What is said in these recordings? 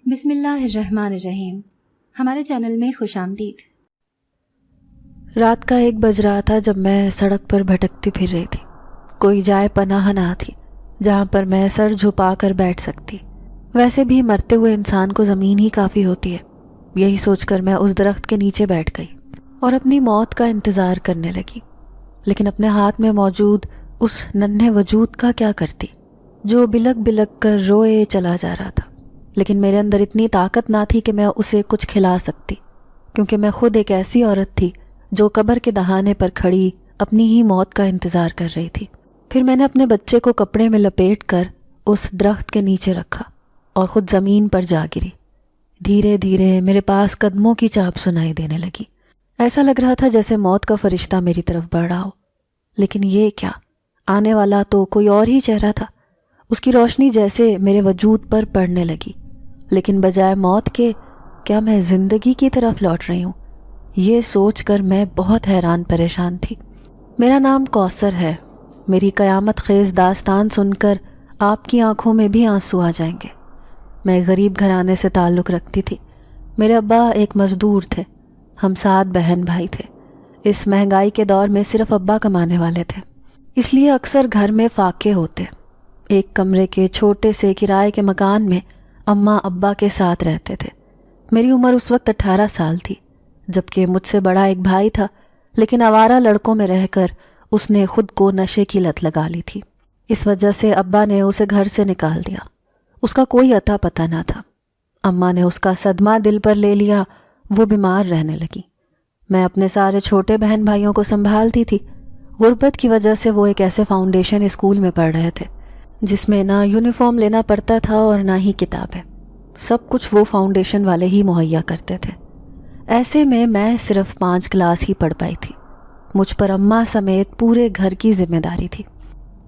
بسم اللہ الرحمن الرحیم۔ ہمارے چینل میں خوش آمدید۔ رات کا 1 بج رہا تھا جب میں سڑک پر بھٹکتی پھر رہی تھی۔ کوئی جائے پناہ نہ تھی جہاں پر میں سر جھپا کر بیٹھ سکتی۔ ویسے بھی مرتے ہوئے انسان کو زمین ہی کافی ہوتی ہے۔ یہی سوچ کر میں اس درخت کے نیچے بیٹھ گئی اور اپنی موت کا انتظار کرنے لگی، لیکن اپنے ہاتھ میں موجود اس ننھے وجود کا کیا کرتی جو بلک بلک کر روئے چلا جا رہا تھا، لیکن میرے اندر اتنی طاقت نہ تھی کہ میں اسے کچھ کھلا سکتی، کیونکہ میں خود ایک ایسی عورت تھی جو قبر کے دہانے پر کھڑی اپنی ہی موت کا انتظار کر رہی تھی۔ پھر میں نے اپنے بچے کو کپڑے میں لپیٹ کر اس درخت کے نیچے رکھا اور خود زمین پر جا گری۔ دھیرے دھیرے میرے پاس قدموں کی چاپ سنائی دینے لگی۔ ایسا لگ رہا تھا جیسے موت کا فرشتہ میری طرف بڑھ رہا ہو، لیکن یہ کیا، آنے والا تو کوئی اور ہی چہرہ تھا۔ اس کی روشنی جیسے میرے وجود پر پڑنے لگی، لیکن بجائے موت کے کیا میں زندگی کی طرف لوٹ رہی ہوں؟ یہ سوچ کر میں بہت حیران پریشان تھی۔ میرا نام کوثر ہے۔ میری قیامت خیز داستان سن کر آپ کی آنکھوں میں بھی آنسو آ جائیں گے۔ میں غریب گھرانے سے تعلق رکھتی تھی۔ میرے ابا ایک مزدور تھے، ہم 7 بہن بھائی تھے۔ اس مہنگائی کے دور میں صرف ابا کمانے والے تھے، اس لیے اکثر گھر میں فاقے ہوتے۔ ایک کمرے کے چھوٹے سے کرائے کے مکان میں اماں ابا کے ساتھ رہتے تھے۔ میری عمر اس وقت 18 سال تھی، جبکہ مجھ سے بڑا ایک بھائی تھا، لیکن آوارہ لڑکوں میں رہ کر اس نے خود کو نشے کی لت لگا لی تھی۔ اس وجہ سے ابا نے اسے گھر سے نکال دیا۔ اس کا کوئی اتا پتہ نہ تھا۔ اماں نے اس کا صدمہ دل پر لے لیا، وہ بیمار رہنے لگی۔ میں اپنے سارے چھوٹے بہن بھائیوں کو سنبھالتی تھی۔ غربت کی وجہ سے وہ ایک ایسے فاؤنڈیشن اسکول میں پڑھ رہے تھے جس میں نہ یونیفارم لینا پڑتا تھا اور نہ ہی کتابیں، سب کچھ وہ فاؤنڈیشن والے ہی مہیا کرتے تھے۔ ایسے میں صرف 5 کلاس ہی پڑھ پائی تھی۔ مجھ پر اماں سمیت پورے گھر کی ذمہ داری تھی۔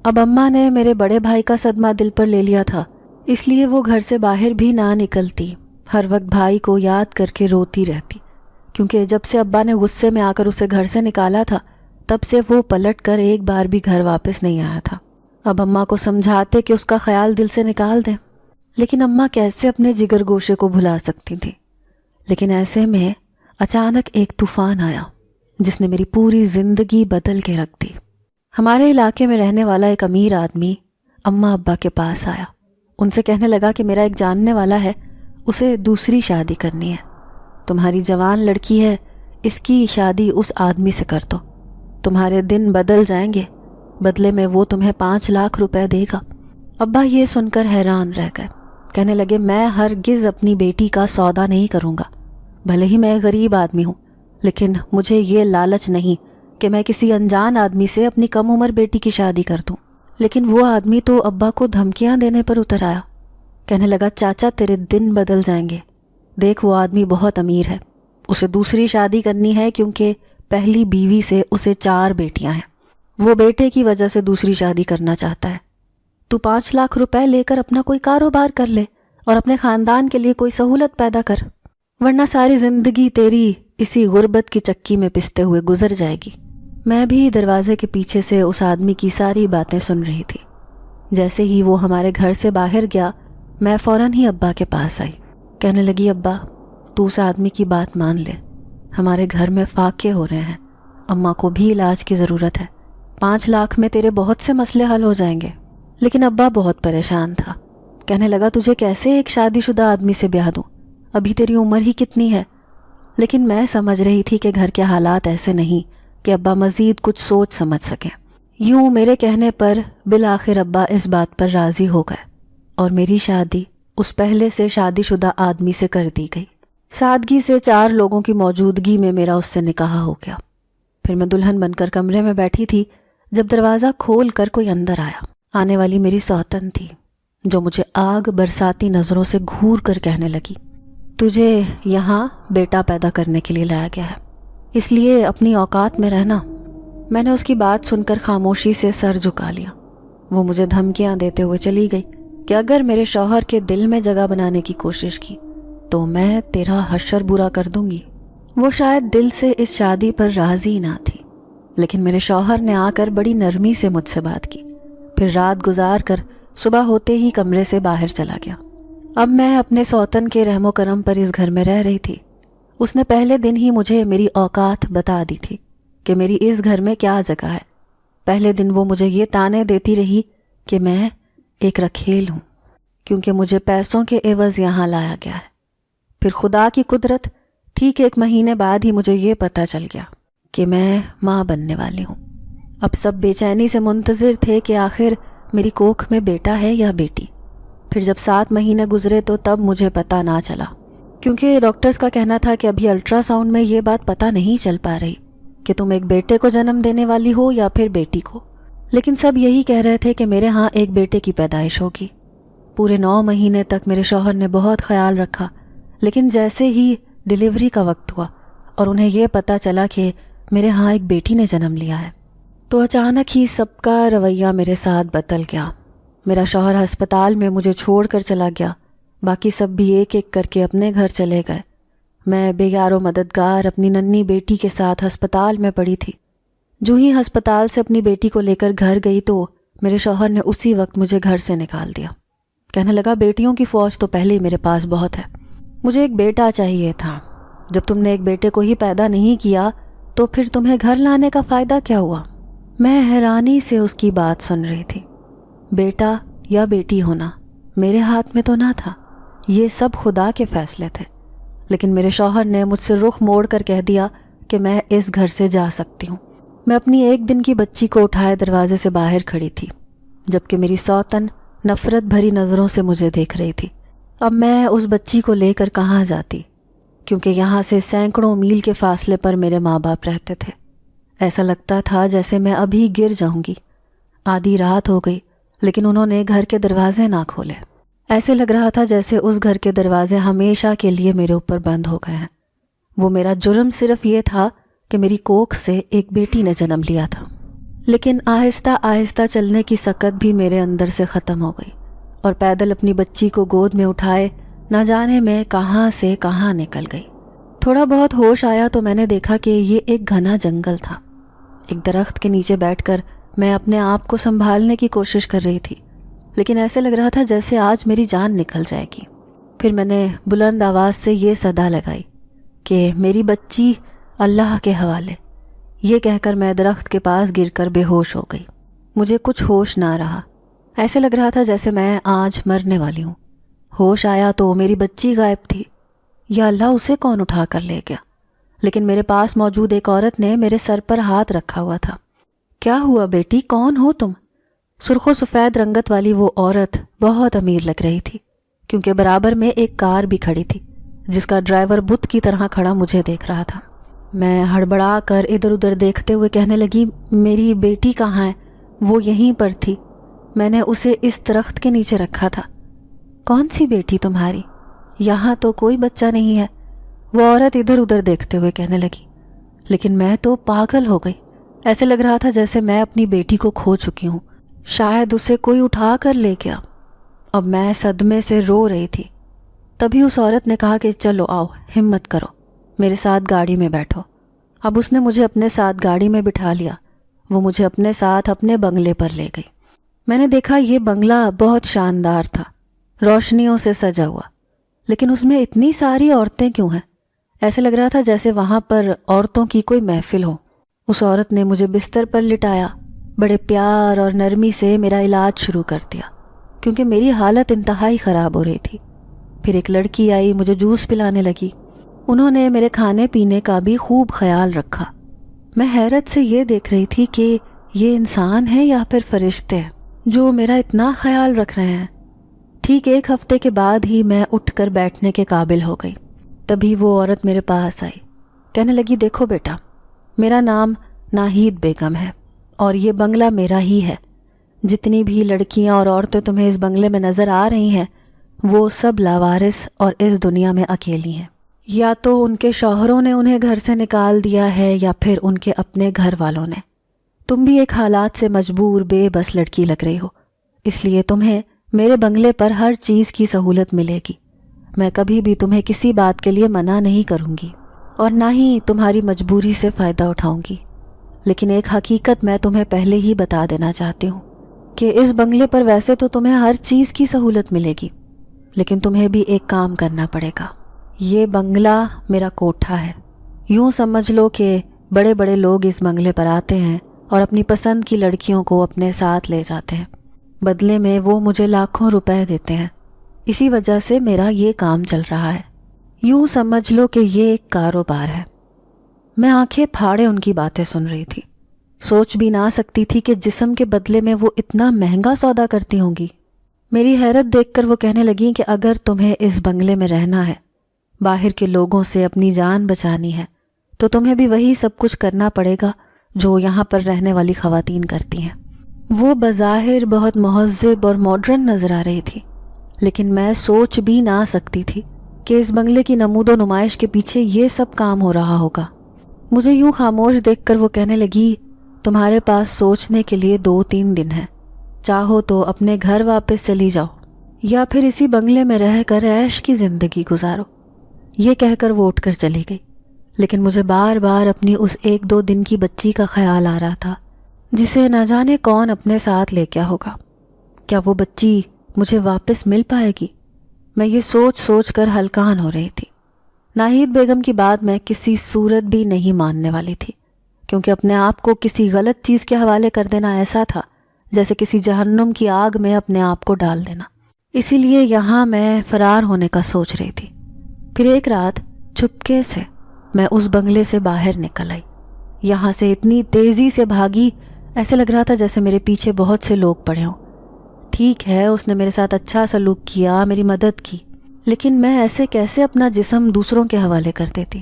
اب اماں نے میرے بڑے بھائی کا صدمہ دل پر لے لیا تھا، اس لیے وہ گھر سے باہر بھی نہ نکلتی، ہر وقت بھائی کو یاد کر کے روتی رہتی، کیونکہ جب سے ابا نے غصے میں آ کر اسے گھر سے نکالا تھا تب سے وہ پلٹ کر ایک بار بھی گھر واپس نہیں آیا تھا۔ اب اماں کو سمجھاتے کہ اس کا خیال دل سے نکال دیں، لیکن اماں کیسے اپنے جگر گوشے کو بھلا سکتی تھی۔ لیکن ایسے میں اچانک ایک طوفان آیا جس نے میری پوری زندگی بدل کے رکھ دی۔ ہمارے علاقے میں رہنے والا ایک امیر آدمی اماں ابا کے پاس آیا۔ ان سے کہنے لگا کہ میرا ایک جاننے والا ہے، اسے دوسری شادی کرنی ہے، تمہاری جوان لڑکی ہے، اس کی شادی اس آدمی سے کر دو، تمہارے دن بدل جائیں گے، بدلے میں وہ تمہیں 5 لاکھ روپے دے گا۔ ابا یہ سن کر حیران رہ گئے، کہنے لگے میں ہرگز اپنی بیٹی کا سودا نہیں کروں گا، بھلے ہی میں غریب آدمی ہوں، لیکن مجھے یہ لالچ نہیں کہ میں کسی انجان آدمی سے اپنی کم عمر بیٹی کی شادی کر دوں۔ لیکن وہ آدمی تو ابا کو دھمکیاں دینے پر اتر آیا، کہنے لگا چاچا تیرے دن بدل جائیں گے، دیکھ وہ آدمی بہت امیر ہے، اسے دوسری شادی کرنی ہے کیونکہ پہلی بیوی سے اسے 4 بیٹیاں ہیں، وہ بیٹے کی وجہ سے دوسری شادی کرنا چاہتا ہے۔ تو 5 لاکھ روپے لے کر اپنا کوئی کاروبار کر لے اور اپنے خاندان کے لیے کوئی سہولت پیدا کر، ورنہ ساری زندگی تیری اسی غربت کی چکی میں پستے ہوئے گزر جائے گی۔ میں بھی دروازے کے پیچھے سے اس آدمی کی ساری باتیں سن رہی تھی۔ جیسے ہی وہ ہمارے گھر سے باہر گیا، میں فوراً ہی ابا کے پاس آئی، کہنے لگی ابا تو اس آدمی کی بات مان لے، ہمارے گھر میں فاقے ہو رہے ہیں، اماں کو بھی علاج کی ضرورت ہے، 5 لاکھ میں تیرے بہت سے مسئلے حل ہو جائیں گے۔ لیکن ابا بہت پریشان تھا، کہنے لگا تجھے کیسے ایک شادی شدہ آدمی سے بیاہ دوں، ابھی تیری عمر ہی کتنی ہے۔ لیکن میں سمجھ رہی تھی کہ گھر کے حالات ایسے نہیں کہ ابا مزید کچھ سوچ سمجھ سکیں۔ یوں میرے کہنے پر بالآخر ابا اس بات پر راضی ہو گئے اور میری شادی اس پہلے سے شادی شدہ آدمی سے کر دی گئی۔ سادگی سے 4 لوگوں کی موجودگی میں میرا اس سے نکاح ہو گیا۔ پھر میں دلہن بن کر کمرے میں بیٹھی تھی جب دروازہ کھول کر کوئی اندر آیا۔ آنے والی میری سوتن تھی جو مجھے آگ برساتی نظروں سے گھور کر کہنے لگی تجھے یہاں بیٹا پیدا کرنے کے لیے لایا گیا ہے، اس لیے اپنی اوقات میں رہنا۔ میں نے اس کی بات سن کر خاموشی سے سر جھکا لیا۔ وہ مجھے دھمکیاں دیتے ہوئے چلی گئی کہ اگر میرے شوہر کے دل میں جگہ بنانے کی کوشش کی تو میں تیرا حشر برا کر دوں گی۔ وہ شاید دل سے اس شادی پر راضی نہ تھی، لیکن میرے شوہر نے آ کر بڑی نرمی سے مجھ سے بات کی، پھر رات گزار کر صبح ہوتے ہی کمرے سے باہر چلا گیا۔ اب میں اپنے سوتن کے رحم و کرم پر اس گھر میں رہ رہی تھی۔ اس نے پہلے دن ہی مجھے میری اوقات بتا دی تھی کہ میری اس گھر میں کیا جگہ ہے۔ پہلے دن وہ مجھے یہ تانے دیتی رہی کہ میں ایک رکھیل ہوں، کیونکہ مجھے پیسوں کے عوض یہاں لایا گیا ہے۔ پھر خدا کی قدرت، ٹھیک 1 مہینے بعد ہی مجھے یہ پتہ چل گیا کہ میں ماں بننے والی ہوں۔ اب سب بے چینی سے منتظر تھے کہ آخر میری کوکھ میں بیٹا ہے یا بیٹی۔ پھر جب 7 مہینے گزرے تو تب مجھے پتہ نہ چلا، کیونکہ ڈاکٹرز کا کہنا تھا کہ ابھی الٹرا ساؤنڈ میں یہ بات پتہ نہیں چل پا رہی کہ تم ایک بیٹے کو جنم دینے والی ہو یا پھر بیٹی کو۔ لیکن سب یہی کہہ رہے تھے کہ میرے ہاں ایک بیٹے کی پیدائش ہوگی۔ پورے 9 مہینے تک میرے شوہر نے بہت خیال رکھا، لیکن جیسے ہی ڈیلیوری کا وقت ہوا اور انہیں یہ پتہ چلا کہ میرے ہاں ایک بیٹی نے جنم لیا ہے، تو اچانک ہی سب کا رویہ میرے ساتھ بدل گیا۔ میرا شوہر ہسپتال میں مجھے چھوڑ کر چلا گیا، باقی سب بھی ایک ایک کر کے اپنے گھر چلے گئے۔ میں بے یار و مددگار اپنی ننھی بیٹی کے ساتھ ہسپتال میں پڑی تھی۔ جو ہی ہسپتال سے اپنی بیٹی کو لے کر گھر گئی تو میرے شوہر نے اسی وقت مجھے گھر سے نکال دیا۔ کہنے لگا بیٹیوں کی فوج تو پہلے ہی میرے پاس بہت ہے، مجھے ایک بیٹا چاہیے تھا۔ جب تم نے ایک بیٹے کو ہی پیدا نہیں کیا تو پھر تمہیں گھر لانے کا فائدہ کیا ہوا؟ میں حیرانی سے اس کی بات سن رہی تھی۔ بیٹا یا بیٹی ہونا میرے ہاتھ میں تو نہ تھا، یہ سب خدا کے فیصلے تھے۔ لیکن میرے شوہر نے مجھ سے رخ موڑ کر کہہ دیا کہ میں اس گھر سے جا سکتی ہوں۔ میں اپنی 1 دن کی بچی کو اٹھائے دروازے سے باہر کھڑی تھی، جبکہ میری سوتن نفرت بھری نظروں سے مجھے دیکھ رہی تھی۔ اب میں اس بچی کو لے کر کہاں جاتی، کیونکہ یہاں سے سینکڑوں میل کے فاصلے پر میرے ماں باپ رہتے تھے۔ ایسا لگتا تھا جیسے میں ابھی گر جاؤں گی۔ آدھی رات ہو گئی لیکن انہوں نے گھر کے دروازے نہ کھولے۔ ایسے لگ رہا تھا جیسے اس گھر کے دروازے ہمیشہ کے لیے میرے اوپر بند ہو گئے ہیں۔ وہ میرا جرم صرف یہ تھا کہ میری کوکھ سے ایک بیٹی نے جنم لیا تھا۔ لیکن آہستہ آہستہ چلنے کی سکت بھی میرے اندر سے ختم ہو گئی، اور پیدل اپنی بچی کو گود میں اٹھائے نہ جانے میں کہاں سے کہاں نکل گئی۔ تھوڑا بہت ہوش آیا تو میں نے دیکھا کہ یہ ایک گھنا جنگل تھا۔ ایک درخت کے نیچے بیٹھ کر میں اپنے آپ کو سنبھالنے کی کوشش کر رہی تھی، لیکن ایسے لگ رہا تھا جیسے آج میری جان نکل جائے گی۔ پھر میں نے بلند آواز سے یہ صدا لگائی کہ میری بچی اللہ کے حوالے۔ یہ کہہ کر میں درخت کے پاس گر کر بے ہوش ہو گئی۔ مجھے کچھ ہوش نہ رہا، ایسے لگ رہا تھا جیسے میں آج مرنے والی ہوں۔ ہوش آیا تو میری بچی غائب تھی۔ یا اللہ، اسے کون اٹھا کر لے گیا؟ لیکن میرے پاس موجود ایک عورت نے میرے سر پر ہاتھ رکھا ہوا تھا۔ کیا ہوا بیٹی، کون ہو تم؟ سرخ و سفید رنگت والی وہ عورت بہت امیر لگ رہی تھی، کیونکہ برابر میں ایک کار بھی کھڑی تھی جس کا ڈرائیور بت کی طرح کھڑا مجھے دیکھ رہا تھا۔ میں ہڑبڑا کر ادھر ادھر دیکھتے ہوئے کہنے لگی، میری بیٹی کہاں ہے؟ وہ یہیں پر تھی، میں نے اسے اس درخت کے نیچے رکھا تھا۔ کون سی بیٹی تمہاری؟ یہاں تو کوئی بچہ نہیں ہے، وہ عورت ادھر ادھر دیکھتے ہوئے کہنے لگی۔ لیکن میں تو پاگل ہو گئی، ایسے لگ رہا تھا جیسے میں اپنی بیٹی کو کھو چکی ہوں، شاید اسے کوئی اٹھا کر لے گیا۔ اب میں صدمے سے رو رہی تھی۔ تبھی اس عورت نے کہا کہ چلو آؤ، ہمت کرو، میرے ساتھ گاڑی میں بیٹھو۔ اب اس نے مجھے اپنے ساتھ گاڑی میں بٹھا لیا۔ وہ مجھے اپنے ساتھ اپنے بنگلے پر لے گئی۔ میں نے دیکھا یہ بنگلہ بہت شاندار تھا، روشنیوں سے سجا ہوا، لیکن اس میں اتنی ساری عورتیں کیوں ہیں؟ ایسے لگ رہا تھا جیسے وہاں پر عورتوں کی کوئی محفل ہو۔ اس عورت نے مجھے بستر پر لٹایا، بڑے پیار اور نرمی سے میرا علاج شروع کر دیا، کیونکہ میری حالت انتہائی خراب ہو رہی تھی۔ پھر ایک لڑکی آئی، مجھے جوس پلانے لگی۔ انہوں نے میرے کھانے پینے کا بھی خوب خیال رکھا۔ میں حیرت سے یہ دیکھ رہی تھی کہ یہ انسان ہے یا پھر فرشتے ہیں جو میرا اتنا خیال رکھ رہے ہیں۔ ٹھیک 1 ہفتے کے بعد ہی میں اٹھ کر بیٹھنے کے قابل ہو گئی۔ تبھی وہ عورت میرے پاس آئی، کہنے لگی، دیکھو بیٹا، میرا نام ناہید بیگم ہے اور یہ بنگلہ میرا ہی ہے۔ جتنی بھی لڑکیاں اور عورتیں تمہیں اس بنگلے میں نظر آ رہی ہیں وہ سب لاوارث اور اس دنیا میں اکیلی ہیں۔ یا تو ان کے شوہروں نے انہیں گھر سے نکال دیا ہے یا پھر ان کے اپنے گھر والوں نے۔ تم بھی ایک حالات سے مجبور بے بس لڑکی لگ رہی ہو، اس لیے تمہیں میرے بنگلے پر ہر چیز کی سہولت ملے گی۔ میں کبھی بھی تمہیں کسی بات کے لیے منع نہیں کروں گی اور نہ ہی تمہاری مجبوری سے فائدہ اٹھاؤں گی۔ لیکن ایک حقیقت میں تمہیں پہلے ہی بتا دینا چاہتی ہوں کہ اس بنگلے پر ویسے تو تمہیں ہر چیز کی سہولت ملے گی، لیکن تمہیں بھی ایک کام کرنا پڑے گا. یہ بنگلہ میرا کوٹھا ہے. یوں سمجھ لو کہ بڑے بڑے لوگ اس بنگلے پر آتے ہیں اور اپنی پسند کی لڑکیوں کو اپنے ساتھ لے جاتے ہیں. بدلے میں وہ مجھے لاکھوں روپے دیتے ہیں. اسی وجہ سے میرا یہ کام چل رہا ہے. یوں سمجھ لو کہ یہ ایک کاروبار ہے. میں آنکھیں پھاڑے ان کی باتیں سن رہی تھی. سوچ بھی نہ سکتی تھی کہ جسم کے بدلے میں وہ اتنا مہنگا سودا کرتی ہوں گی. میری حیرت دیکھ کر وہ کہنے لگیں کہ اگر تمہیں اس بنگلے میں رہنا ہے، باہر کے لوگوں سے اپنی جان بچانی ہے، تو تمہیں بھی وہی سب کچھ کرنا پڑے گا جو یہاں پر رہنے والی خواتین کرتی ہیں. وہ بظاہر بہت مہذب اور ماڈرن نظر آ رہی تھی، لیکن میں سوچ بھی نہ سکتی تھی کہ اس بنگلے کی نمود و نمائش کے پیچھے یہ سب کام ہو رہا ہوگا. مجھے یوں خاموش دیکھ کر وہ کہنے لگی، تمہارے پاس سوچنے کے لیے 2-3 دن ہیں. چاہو تو اپنے گھر واپس چلی جاؤ یا پھر اسی بنگلے میں رہ کر عیش کی زندگی گزارو. یہ کہہ کر وہ اٹھ کر چلی گئی. لیکن مجھے بار بار اپنی اس 1-2 دن کی بچی کا خیال آ رہا تھا جسے نہ جانے کون اپنے ساتھ لے کیا ہوگا. کیا وہ بچی مجھے واپس مل پائے گی؟ میں یہ سوچ سوچ کر ہلکان ہو رہی تھی. ناہید بیگم کی بات میں کسی صورت بھی نہیں ماننے والی تھی، کیونکہ اپنے آپ کو کسی غلط چیز کے حوالے کر دینا ایسا تھا جیسے کسی جہنم کی آگ میں اپنے آپ کو ڈال دینا. اسی لیے یہاں میں فرار ہونے کا سوچ رہی تھی. پھر ایک رات چپکے سے میں اس بنگلے سے باہر نکل آئی. یہاں سے اتنی تیزی سے بھاگی، ایسے لگ رہا تھا جیسے میرے پیچھے بہت سے لوگ پڑے ہوں. ٹھیک ہے، اس نے میرے ساتھ اچھا سلوک کیا، میری مدد کی، لیکن میں ایسے کیسے اپنا جسم دوسروں کے حوالے کر دیتی؟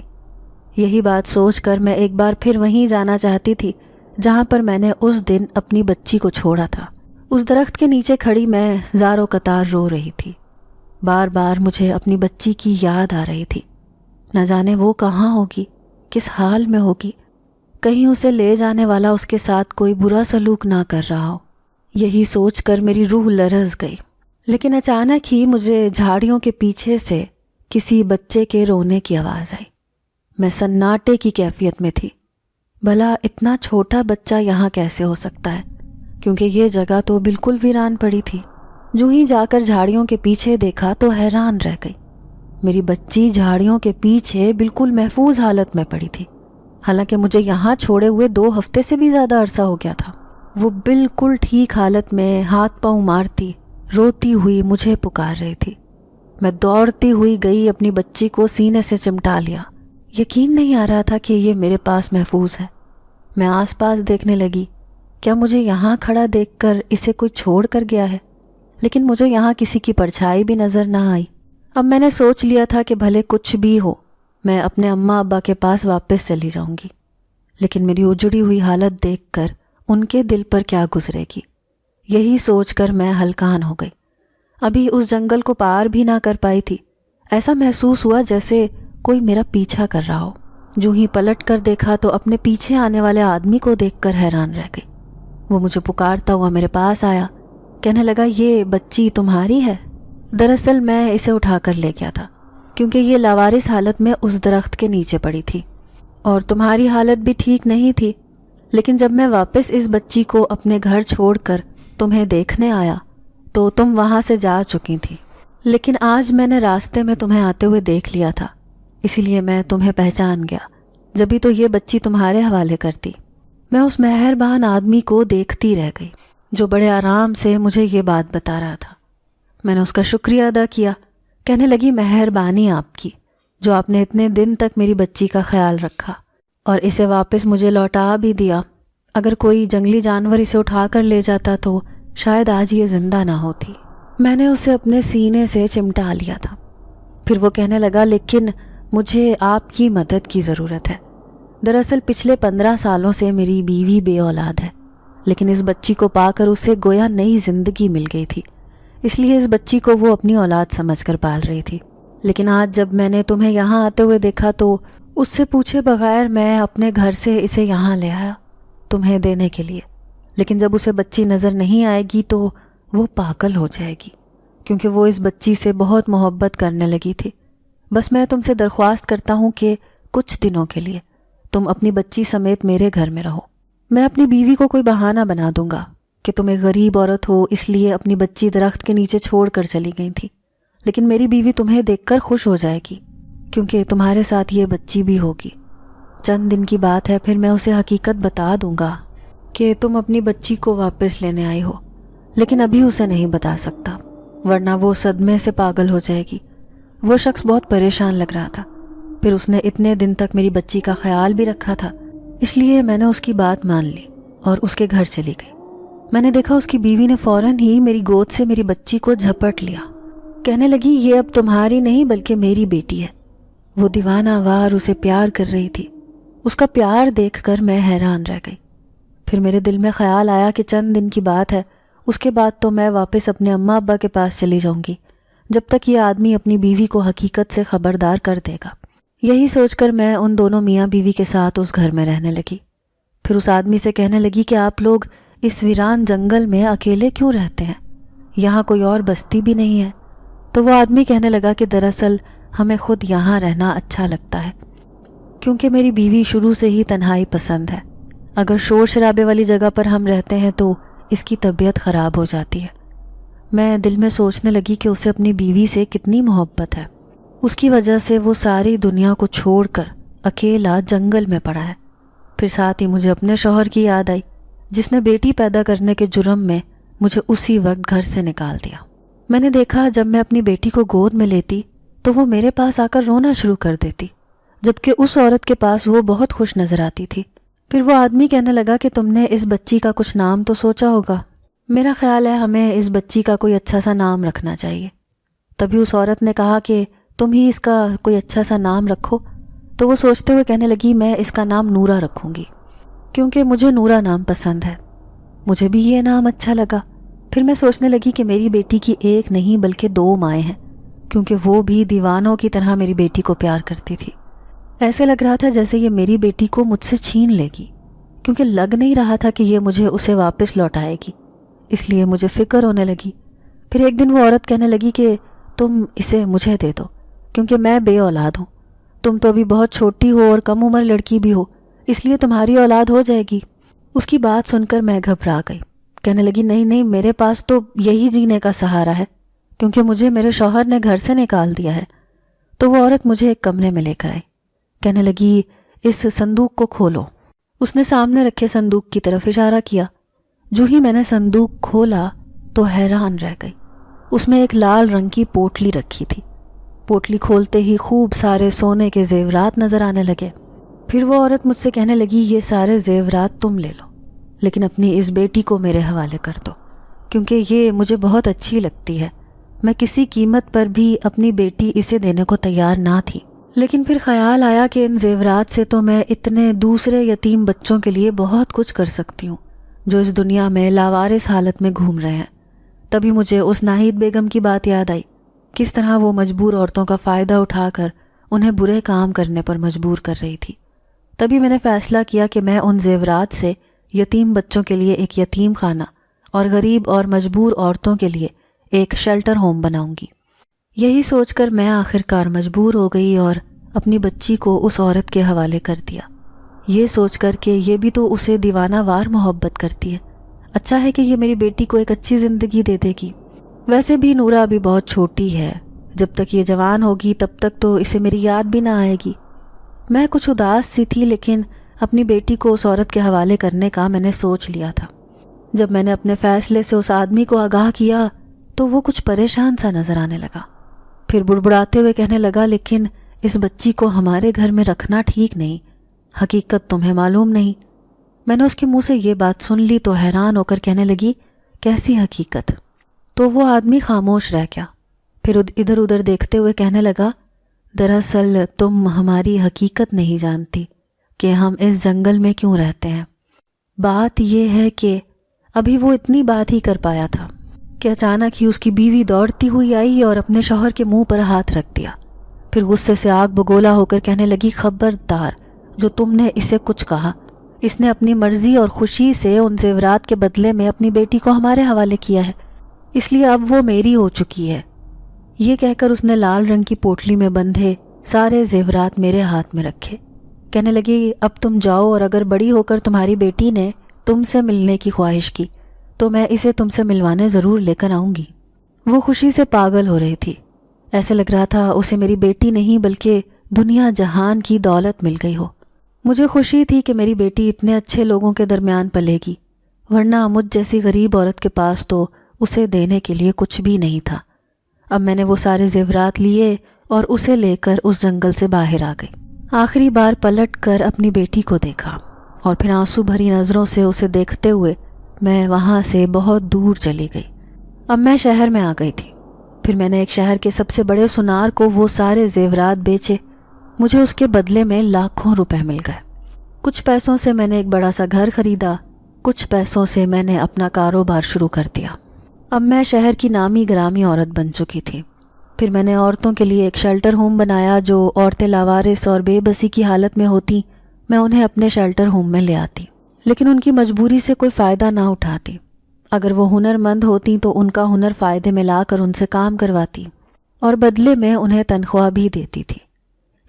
یہی بات سوچ کر میں ایک بار پھر وہیں جانا چاہتی تھی جہاں پر میں نے اس دن اپنی بچی کو چھوڑا تھا. اس درخت کے نیچے کھڑی میں زارو قطار رو رہی تھی. بار بار مجھے اپنی بچی کی یاد آ رہی تھی. نہ جانے وہ کہاں ہوگی، کس حال میں ہوگی، کہیں اسے لے جانے والا اس کے ساتھ کوئی برا سلوک نہ کر رہا ہو. یہی سوچ کر میری روح لرز گئی. لیکن اچانک ہی مجھے جھاڑیوں کے پیچھے سے کسی بچے کے رونے کی آواز آئی. میں سناٹے کی کیفیت میں تھی. بھلا اتنا چھوٹا بچہ یہاں کیسے ہو سکتا ہے، کیونکہ یہ جگہ تو بالکل ویران پڑی تھی. جو ہی جا کر جھاڑیوں کے پیچھے دیکھا تو حیران رہ گئی. میری بچی جھاڑیوں کے پیچھے بالکل محفوظ حالت میں پڑی تھی، حالانکہ مجھے یہاں چھوڑے ہوئے 2 ہفتے سے بھی زیادہ عرصہ ہو گیا تھا. وہ بالکل ٹھیک حالت میں ہاتھ پاؤں مارتی روتی ہوئی مجھے پکار رہی تھی. میں دوڑتی ہوئی گئی، اپنی بچی کو سینے سے چمٹا لیا. یقین نہیں آ رہا تھا کہ یہ میرے پاس محفوظ ہے. میں آس پاس دیکھنے لگی، کیا مجھے یہاں کھڑا دیکھ کر اسے کوئی چھوڑ کر گیا ہے؟ لیکن مجھے یہاں کسی کی پرچھائی بھی نظر نہ آئی. اب میں نے سوچ لیا تھا کہ بھلے کچھ بھی ہو، میں اپنے اماں ابا کے پاس واپس چلی جاؤں گی. لیکن میری اجڑی ہوئی حالت دیکھ کر ان کے دل پر کیا گزرے گی، یہی سوچ کر میں ہلکان ہو گئی. ابھی اس جنگل کو پار بھی نہ کر پائی تھی. ایسا محسوس ہوا جیسے کوئی میرا پیچھا کر رہا ہو. جو ہی پلٹ کر دیکھا تو اپنے پیچھے آنے والے آدمی کو دیکھ کر حیران رہ گئی. وہ مجھے پکارتا ہوا میرے پاس آیا، کہنے لگا، یہ بچی تمہاری ہے؟ دراصل میں اسے اٹھا کر لے گیا تھا، کیونکہ یہ لاوارث حالت میں اس درخت کے نیچے پڑی تھی اور تمہاری حالت بھی ٹھیک نہیں تھی. لیکن جب میں واپس اس بچی کو اپنے گھر چھوڑ کر تمہیں دیکھنے آیا تو تم وہاں سے جا چکی تھی. لیکن آج میں نے راستے میں تمہیں آتے ہوئے دیکھ لیا تھا، اسی لیے میں تمہیں پہچان گیا. جبھی تو یہ بچی تمہارے حوالے کرتی. میں اس مہربان آدمی کو دیکھتی رہ گئی جو بڑے آرام سے مجھے یہ بات بتا رہا تھا. میں نے اس کا شکریہ ادا کیا. کہنے لگی، مہربانی آپ کی جو آپ نے اتنے دن تک میری بچی کا خیال رکھا اور اسے واپس مجھے لوٹا بھی دیا. اگر کوئی جنگلی جانور اسے اٹھا کر لے جاتا تو شاید آج یہ زندہ نہ ہوتی. میں نے اسے اپنے سینے سے چمٹا لیا تھا. پھر وہ کہنے لگا، لیکن مجھے آپ کی مدد کی ضرورت ہے. دراصل پچھلے 15 سالوں سے میری بیوی بے اولاد ہے، لیکن اس بچی کو پا کر اسے گویا نئی زندگی مل گئی تھی. اس لیے اس بچی کو وہ اپنی اولاد سمجھ کر پال رہی تھی. لیکن آج جب میں نے تمہیں یہاں آتے ہوئے دیکھا تو اس سے پوچھے بغیر میں اپنے گھر سے اسے یہاں لے آیا تمہیں دینے کے لیے. لیکن جب اسے بچی نظر نہیں آئے گی تو وہ پاگل ہو جائے گی، کیونکہ وہ اس بچی سے بہت محبت کرنے لگی تھی. بس میں تم سے درخواست کرتا ہوں کہ کچھ دنوں کے لیے تم اپنی بچی سمیت میرے گھر میں رہو. میں اپنی بیوی کو کوئی بہانہ بنا دوں گا کہ تم ایک غریب عورت ہو، اس لیے اپنی بچی درخت کے نیچے چھوڑ کر چلی گئی تھی. لیکن میری بیوی تمہیں دیکھ کر خوش ہو جائے گی کیونکہ تمہارے ساتھ یہ بچی بھی ہوگی۔ چند دن کی بات ہے، پھر میں اسے حقیقت بتا دوں گا کہ تم اپنی بچی کو واپس لینے آئی ہو، لیکن ابھی اسے نہیں بتا سکتا ورنہ وہ صدمے سے پاگل ہو جائے گی۔ وہ شخص بہت پریشان لگ رہا تھا، پھر اس نے اتنے دن تک میری بچی کا خیال بھی رکھا تھا، اس لیے میں نے اس کی بات مان لی اور اس کے گھر چلی گئی۔ میں نے دیکھا اس کی بیوی نے فوراً ہی میری گود سے میری بچی کو جھپٹ لیا، کہنے لگی یہ اب تمہاری نہیں بلکہ میری بیٹی ہے۔ وہ دیوانہ وار اسے پیار کر رہی تھی۔ اس کا پیار دیکھ کر میں حیران رہ گئی۔ پھر میرے دل میں خیال آیا کہ چند دن کی بات ہے، اس کے بعد تو میں واپس اپنے اماں ابا کے پاس چلی جاؤں گی جب تک یہ آدمی اپنی بیوی کو حقیقت سے خبردار کر دے گا۔ یہی سوچ کر میں ان دونوں میاں بیوی کے ساتھ اس گھر میں رہنے لگی۔ پھر اس آدمی سے کہنے لگی کہ آپ لوگ اس ویران جنگل میں اکیلے کیوں رہتے ہیں؟ یہاں کوئی اور بستی بھی نہیں ہے۔ تو وہ آدمی کہنے لگا کہ دراصل ہمیں خود یہاں رہنا اچھا لگتا ہے کیونکہ میری بیوی شروع سے ہی تنہائی پسند ہے۔ اگر شور شرابے والی جگہ پر ہم رہتے ہیں تو اس کی طبیعت خراب ہو جاتی ہے۔ میں دل میں سوچنے لگی کہ اسے اپنی بیوی سے کتنی محبت ہے، اس کی وجہ سے وہ ساری دنیا کو چھوڑ کر اکیلا جنگل میں پڑا ہے۔ پھر ساتھ ہی مجھے اپنے شوہر کی یاد آئی جس نے بیٹی پیدا کرنے کے جرم میں مجھے اسی وقت گھر سے نکال دیا۔ میں نے دیکھا جب میں اپنی بیٹی کو گود میں لیتی تو وہ میرے پاس آ کر رونا شروع کر دیتی، جبکہ اس عورت کے پاس وہ بہت خوش نظر آتی تھی۔ پھر وہ آدمی کہنے لگا کہ تم نے اس بچی کا کچھ نام تو سوچا ہوگا؟ میرا خیال ہے ہمیں اس بچی کا کوئی اچھا سا نام رکھنا چاہیے۔ تبھی اس عورت نے کہا کہ تم ہی اس کا کوئی اچھا سا نام رکھو۔ تو وہ سوچتے ہوئے کہنے لگی میں اس کا نام نورہ رکھوں گی کیونکہ مجھے نورہ نام پسند ہے۔ مجھے بھی یہ نام اچھا لگا۔ پھر میں سوچنے لگی کہ میری بیٹی کی ایک نہیں بلکہ 2 مائیں ہیں کیونکہ وہ بھی دیوانوں کی طرح میری بیٹی کو پیار کرتی تھی۔ ایسے لگ رہا تھا جیسے یہ میری بیٹی کو مجھ سے چھین لے گی کیونکہ لگ نہیں رہا تھا کہ یہ مجھے اسے واپس لوٹائے گی، اس لیے مجھے فکر ہونے لگی۔ پھر ایک دن وہ عورت کہنے لگی کہ تم اسے مجھے دے دو کیونکہ میں بے اولاد ہوں، تم تو ابھی بہت چھوٹی ہو اور کم عمر لڑکی بھی ہو، اس لیے تمہاری اولاد ہو جائے گی۔ اس کی بات سن کر میں گھبرا گئی، کہنے لگی نہیں نہیں، میرے پاس تو یہی جینے کا سہارا ہے کیونکہ مجھے میرے شوہر نے گھر سے نکال دیا ہے۔ تو وہ عورت مجھے ایک کمرے میں لے کر آئی، کہنے لگی اس صندوق کو کھولو۔ اس نے سامنے رکھے صندوق کی طرف اشارہ کیا۔ جو ہی میں نے صندوق کھولا تو حیران رہ گئی۔ اس میں ایک لال رنگ کی پوٹلی رکھی تھی۔ پوٹلی کھولتے ہی خوب سارے سونے کے زیورات نظر آنے لگے۔ پھر وہ عورت مجھ سے کہنے لگی یہ سارے زیورات تم لے لو لیکن اپنی اس بیٹی کو میرے حوالے کر دو کیونکہ یہ مجھے بہت اچھی لگتی ہے۔ میں کسی قیمت پر بھی اپنی بیٹی اسے دینے کو تیار نہ تھی، لیکن پھر خیال آیا کہ ان زیورات سے تو میں اتنے دوسرے یتیم بچوں کے لیے بہت کچھ کر سکتی ہوں جو اس دنیا میں لاوارث حالت میں گھوم رہے ہیں۔ تبھی مجھے اس ناہید بیگم کی بات یاد آئی، کس طرح وہ مجبور عورتوں کا فائدہ اٹھا کر انہیں برے کام کرنے پر مجبور کر رہی تھی۔ تبھی میں نے فیصلہ کیا کہ میں ان زیورات سے یتیم بچوں کے لیے ایک یتیم خانہ اور غریب اور مجبور عورتوں کے لیے ایک شیلٹر ہوم بناؤں گی۔ یہی سوچ کر میں آخرکار مجبور ہو گئی اور اپنی بچی کو اس عورت کے حوالے کر دیا، یہ سوچ کر کہ یہ بھی تو اسے دیوانہ وار محبت کرتی ہے، اچھا ہے کہ یہ میری بیٹی کو ایک اچھی زندگی دے دے گی۔ ویسے بھی نورہ ابھی بہت چھوٹی ہے، جب تک یہ جوان ہوگی تب تک تو اسے میری یاد بھی نہ آئے گی۔ میں کچھ اداس سی تھی لیکن اپنی بیٹی کو اس عورت کے حوالے کرنے کا میں نے سوچ لیا تھا۔ جب میں نے اپنے فیصلے سے اس آدمی کو آگاہ کیا تو وہ کچھ پریشان سا نظر آنے لگا، پھر بڑبڑاتے ہوئے کہنے لگا لیکن اس بچی کو ہمارے گھر میں رکھنا ٹھیک نہیں، حقیقت تمہیں معلوم نہیں۔ میں نے اس کے منہ سے یہ بات سن لی تو حیران ہو کر کہنے لگی کیسی حقیقت؟ تو وہ آدمی خاموش رہ گیا، پھر ادھر ادھر دیکھتے ہوئے کہنے لگا دراصل تم ہماری حقیقت نہیں جانتی کہ ہم اس جنگل میں کیوں رہتے ہیں۔ بات یہ ہے کہ ابھی وہ اتنی بات ہی کر پایا تھا کہ اچانک ہی اس کی بیوی دوڑتی ہوئی آئی اور اپنے شوہر کے منہ پر ہاتھ رکھ دیا، پھر غصے سے آگ بگولا ہو کر کہنے لگی خبردار جو تم نے اسے کچھ کہا، اس نے اپنی مرضی اور خوشی سے ان زیورات کے بدلے میں اپنی بیٹی کو ہمارے حوالے کیا ہے، اس لیے اب وہ میری ہو چکی ہے۔ یہ کہہ کر اس نے لال رنگ کی پوٹلی میں بندھے سارے زیورات میرے ہاتھ میں رکھے، کہنے لگی اب تم جاؤ اور اگر بڑی ہو کر تمہاری بیٹی نے تم سے ملنے کی خواہش کی تو میں اسے تم سے ملوانے ضرور لے کر آؤں گی۔ وہ خوشی سے پاگل ہو رہی تھی، ایسے لگ رہا تھا اسے میری بیٹی نہیں بلکہ دنیا جہان کی دولت مل گئی ہو۔ مجھے خوشی تھی کہ میری بیٹی اتنے اچھے لوگوں کے درمیان پلے گی، ورنہ مجھ جیسی غریب عورت کے پاس تو اسے دینے کے لیے کچھ بھی نہیں تھا۔ اب میں نے وہ سارے زیورات لیے اور اسے لے کر اس جنگل سے باہر آ گئی۔ آخری بار پلٹ کر اپنی بیٹی کو دیکھا اور پھر آنسو بھری نظروں سے اسے دیکھتے ہوئے میں وہاں سے بہت دور چلی گئی۔ اب میں شہر میں آ گئی تھی۔ پھر میں نے ایک شہر کے سب سے بڑے سنار کو وہ سارے زیورات بیچے۔ مجھے اس کے بدلے میں لاکھوں روپے مل گئے۔ کچھ پیسوں سے میں نے ایک بڑا سا گھر خریدا، کچھ پیسوں سے میں نے اپنا کاروبار شروع کر دیا۔ اب میں شہر کی نامی گرامی عورت بن چکی تھی۔ پھر میں نے عورتوں کے لیے ایک شیلٹر ہوم بنایا، جو عورتیں لاوارث اور بے بسی کی حالت میں ہوتی میں انہیں اپنے شیلٹر ہوم میں لے آتی، لیکن ان کی مجبوری سے کوئی فائدہ نہ اٹھاتی۔ اگر وہ ہنر مند ہوتی تو ان کا ہنر فائدے میں لا کر ان سے کام کرواتی اور بدلے میں انہیں تنخواہ بھی دیتی تھی۔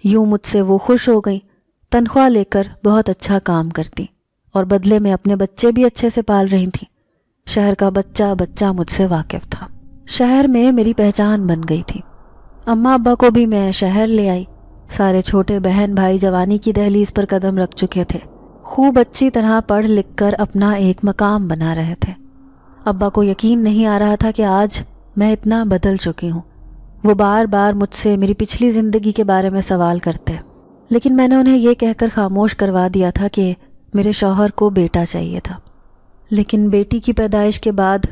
یوں مجھ سے وہ خوش ہو گئی، تنخواہ لے کر بہت اچھا کام کرتی اور بدلے میں اپنے بچے بھی اچھے سے پال رہی تھیں۔ شہر کا بچہ بچہ مجھ سے واقف تھا۔ شہر میں میری پہچان بن گئی تھی۔ اماں ابا کو بھی میں شہر لے آئی۔ سارے چھوٹے بہن بھائی جوانی کی دہلیز پر قدم رکھ چکے تھے، خوب اچھی طرح پڑھ لکھ کر اپنا ایک مقام بنا رہے تھے۔ ابا کو یقین نہیں آ رہا تھا کہ آج میں اتنا بدل چکی ہوں۔ وہ بار بار مجھ سے میری پچھلی زندگی کے بارے میں سوال کرتے، لیکن میں نے انہیں یہ کہہ کر خاموش کروا دیا تھا کہ میرے شوہر کو بیٹا چاہیے تھا۔ لیکن بیٹی کی پیدائش کے بعد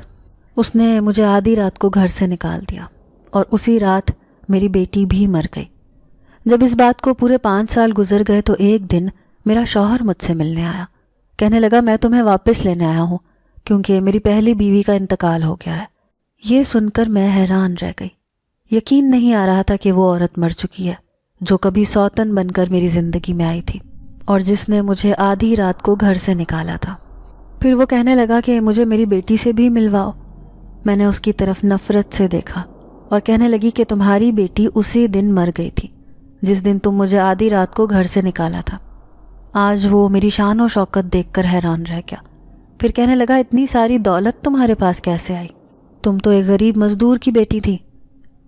اس نے مجھے آدھی رات کو گھر سے نکال دیا اور اسی رات میری بیٹی بھی مر گئی۔ جب اس بات کو پورے 5 سال گزر گئے تو ایک دن میرا شوہر مجھ سے ملنے آیا۔ کہنے لگا میں تمہیں واپس لینے آیا ہوں کیونکہ میری پہلی بیوی کا انتقال ہو گیا ہے۔ یہ سن کر میں حیران رہ گئی۔ یقین نہیں آ رہا تھا کہ وہ عورت مر چکی ہے جو کبھی سوتن بن کر میری زندگی میں آئی تھی اور جس نے مجھے آدھی رات کو گھر سے نکالا تھا۔ پھر وہ کہنے لگا کہ مجھے میری بیٹی سے بھی ملواؤ۔ میں نے اس کی طرف نفرت سے دیکھا اور کہنے لگی کہ تمہاری بیٹی اسی دن مر گئی تھی جس دن تم مجھے آدھی رات کو گھر سے نکالا تھا۔ آج وہ میری شان و شوکت دیکھ کر حیران رہ گیا۔ پھر کہنے لگا اتنی ساری دولت تمہارے پاس کیسے آئی؟ تم تو ایک غریب مزدور کی بیٹی تھی۔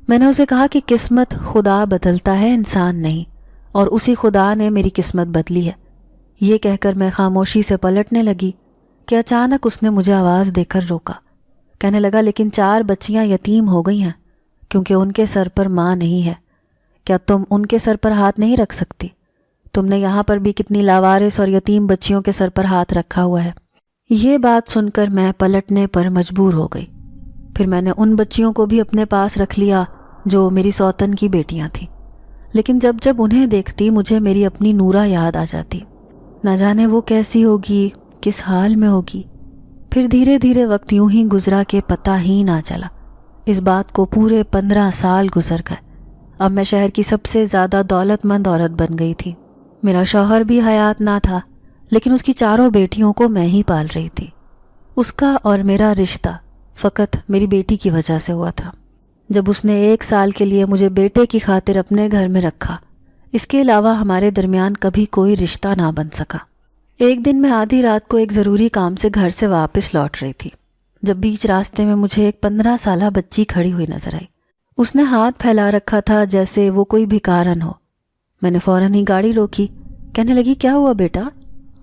میں نے اسے کہا کہ قسمت خدا بدلتا ہے، انسان نہیں، اور اسی خدا نے میری قسمت بدلی ہے۔ یہ کہہ کر میں خاموشی سے پلٹنے لگی کہ اچانک اس نے مجھے آواز دے کر روکا۔ کہنے لگا لیکن 4 بچیاں یتیم ہو گئی ہیں کیونکہ ان کے سر پر ماں نہیں ہے۔ کیا تم ان کے سر پر ہاتھ نہیں رکھ سکتی؟ تم نے یہاں پر بھی کتنی لاوارث اور یتیم بچیوں کے سر پر ہاتھ رکھا ہوا ہے۔ یہ بات سن کر میں پلٹنے پر مجبور ہو گئی۔ پھر میں نے ان بچیوں کو بھی اپنے پاس رکھ لیا جو میری سوتن کی بیٹیاں تھیں، لیکن جب جب انہیں دیکھتی مجھے میری اپنی نورا یاد آ جاتی۔ نہ جانے وہ کیسی ہوگی، کس حال میں ہوگی۔ پھر دھیرے دھیرے وقت یوں ہی گزرا کہ پتہ ہی نہ چلا۔ اس بات کو پورے 15 سال گزر گئے۔ اب میں شہر کی سب سے زیادہ دولت مند عورت بن گئی تھی۔ میرا شوہر بھی حیات نہ تھا، لیکن اس کی 4 بیٹیوں کو میں ہی پال رہی تھی۔ اس کا اور میرا رشتہ فقط میری بیٹی کی وجہ سے ہوا تھا۔ جب اس نے 1 سال کے لیے مجھے بیٹے کی خاطر اپنے گھر میں رکھا، اس کے علاوہ ہمارے درمیان کبھی کوئی رشتہ نہ بن سکا۔ ایک دن میں آدھی رات کو ایک ضروری کام سے گھر سے واپس لوٹ رہی تھی جب بیچ راستے میں مجھے ایک 15 سالہ بچی کھڑی ہوئی نظر آئی۔ اس نے ہاتھ پھیلا رکھا تھا جیسے وہ کوئی بھکارن ہو۔ میں نے فوراً ہی گاڑی روکی۔ کہنے لگی کیا ہوا بیٹا،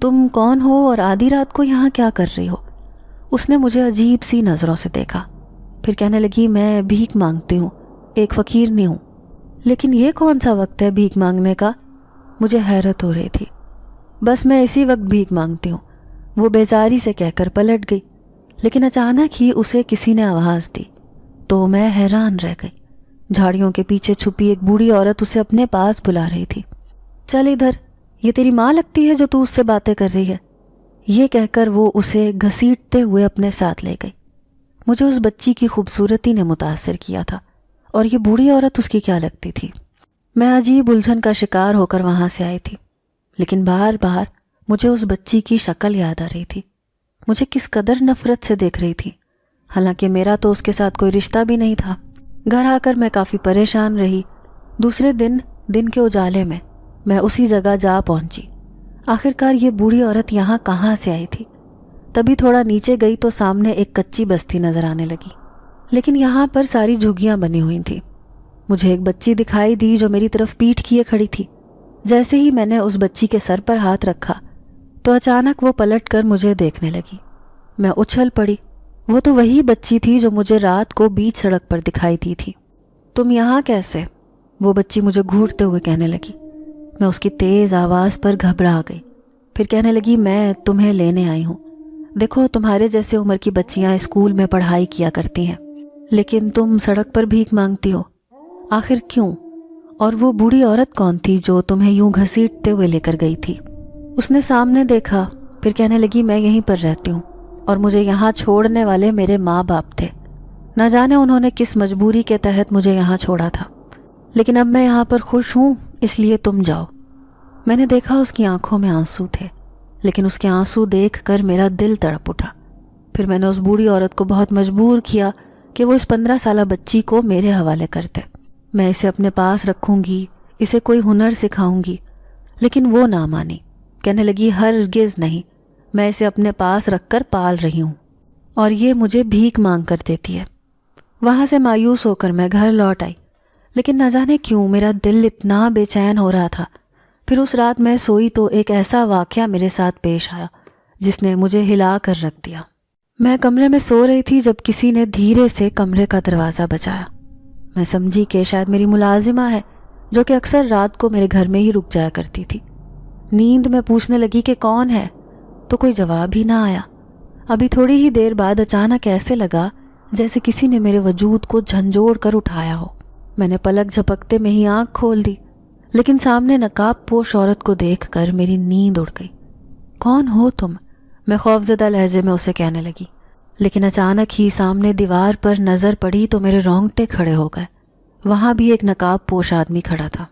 تم کون ہو اور آدھی رات کو یہاں کیا کر رہی ہو؟ اس نے مجھے عجیب سی نظروں سے دیکھا، پھر کہنے لگی میں بھیک مانگتی ہوں، ایک فقیر نہیں ہوں۔ لیکن یہ کون سا وقت ہے بھیک مانگنے کا؟ مجھے حیرت ہو رہی تھی۔ بس میں اسی وقت بھیک مانگتی ہوں، وہ بیزاری سے کہہ کر پلٹ گئی۔ لیکن اچانک ہی اسے کسی نے آواز دی تو میں حیران رہ گئی۔ جھاڑیوں کے پیچھے چھپی ایک بوڑھی عورت اسے اپنے پاس بلا رہی تھی۔ چل ادھر، یہ تیری ماں لگتی ہے جو تو اس سے باتیں کر رہی ہے۔ یہ کہہ کر وہ اسے گھسیٹتے ہوئے اپنے ساتھ لے گئی۔ مجھے اس بچی کی خوبصورتی نے متاثر کیا تھا، اور یہ بوڑھی عورت اس کی کیا لگتی تھی؟ میں عجیب الجھن کا شکار ہو کر وہاں سے آئی تھی، لیکن بار بار مجھے اس بچی کی شکل یاد آ رہی تھی۔ مجھے کس قدر نفرت سے دیکھ رہی تھی، حالانکہ میرا تو اس کے ساتھ کوئی رشتہ بھی نہیں تھا۔ گھر آ کر میں کافی پریشان رہی۔ دوسرے دن کے اجالے میں اسی جگہ جا پہنچی۔ آخرکار یہ بوڑھی عورت یہاں کہاں سے آئی تھی؟ تبھی تھوڑا نیچے گئی تو سامنے ایک کچی بستی نظر آنے لگی، لیکن یہاں پر ساری جھگیاں بنی ہوئی تھیں۔ مجھے ایک بچی دکھائی دی جو میری طرف پیٹھ کیے کھڑی تھی۔ جیسے ہی میں نے اس بچی کے سر پر ہاتھ رکھا تو اچانک وہ پلٹ کر مجھے دیکھنے لگی۔ میں اچھل پڑی۔ وہ تو وہی بچی تھی جو مجھے رات کو بیچ سڑک پر دکھائی دی تھی۔ تم یہاں کیسے؟ وہ بچی مجھے گھورتے ہوئے کہنے لگی۔ میں اس کی تیز آواز پر گھبرا گئی۔ پھر کہنے لگی، میں تمہیں لینے آئی ہوں۔ دیکھو، تمہارے جیسے عمر کی بچیاں اسکول میں پڑھائی کیا کرتی ہیں، لیکن تم سڑک پر بھیک مانگتی ہو، آخر کیوں؟ اور وہ بوڑھی عورت کون تھی جو تمہیں یوں گھسیٹتے ہوئے لے کر گئی تھی؟ اس نے سامنے دیکھا، پھر کہنے لگی، میں یہیں پر رہتی ہوں اور مجھے یہاں چھوڑنے والے میرے ماں باپ تھے۔ نہ جانے انہوں نے کس مجبوری کے تحت مجھے یہاں چھوڑا تھا، لیکن اب میں یہاں پر خوش ہوں، اس لیے تم جاؤ۔ میں نے دیکھا اس کی آنکھوں میں آنسو تھے، لیکن اس کے آنسو دیکھ کر میرا دل تڑپ اٹھا۔ پھر میں نے اس بوڑھی عورت کو بہت مجبور کیا کہ وہ اس 15 سالہ بچی کو میرے حوالے کر دے۔ میں اسے اپنے پاس رکھوں گی، اسے کوئی ہنر سکھاؤں گی، لیکن وہ نہ مانی۔ کہنے لگی، ہرگز نہیں، میں اسے اپنے پاس رکھ کر پال رہی ہوں اور یہ مجھے بھیک مانگ کر دیتی ہے۔ وہاں سے مایوس ہو کر میں گھر لوٹ آئی، لیکن نہ جانے کیوں میرا دل اتنا بے چین ہو رہا تھا۔ پھر اس رات میں سوئی تو ایک ایسا واقعہ میرے ساتھ پیش آیا جس نے مجھے ہلا کر رکھ دیا۔ میں کمرے میں سو رہی تھی جب کسی نے دھیرے سے کمرے کا دروازہ بجایا۔ میں سمجھی کہ شاید میری ملازمہ ہے جو کہ اکثر رات کو میرے گھر میں ہی رک جایا کرتی تھی۔ نیند میں پوچھنے لگی کہ کون ہے، تو کوئی جواب ہی نہ آیا۔ ابھی تھوڑی ہی دیر بعد اچانک ایسے لگا جیسے کسی نے میرے وجود کو جھنجھوڑ کر اٹھایا ہو۔ میں نے پلک جھپکتے میں ہی آنکھ کھول دی، لیکن سامنے نقاب پوش عورت کو دیکھ کر میری نیند اڑ گئی۔ کون ہو تم؟ میں خوفزدہ لہجے میں اسے کہنے لگی، لیکن اچانک ہی سامنے دیوار پر نظر پڑی تو میرے رونگٹے کھڑے ہو گئے۔ وہاں بھی ایک نقاب پوش آدمی کھڑا تھا۔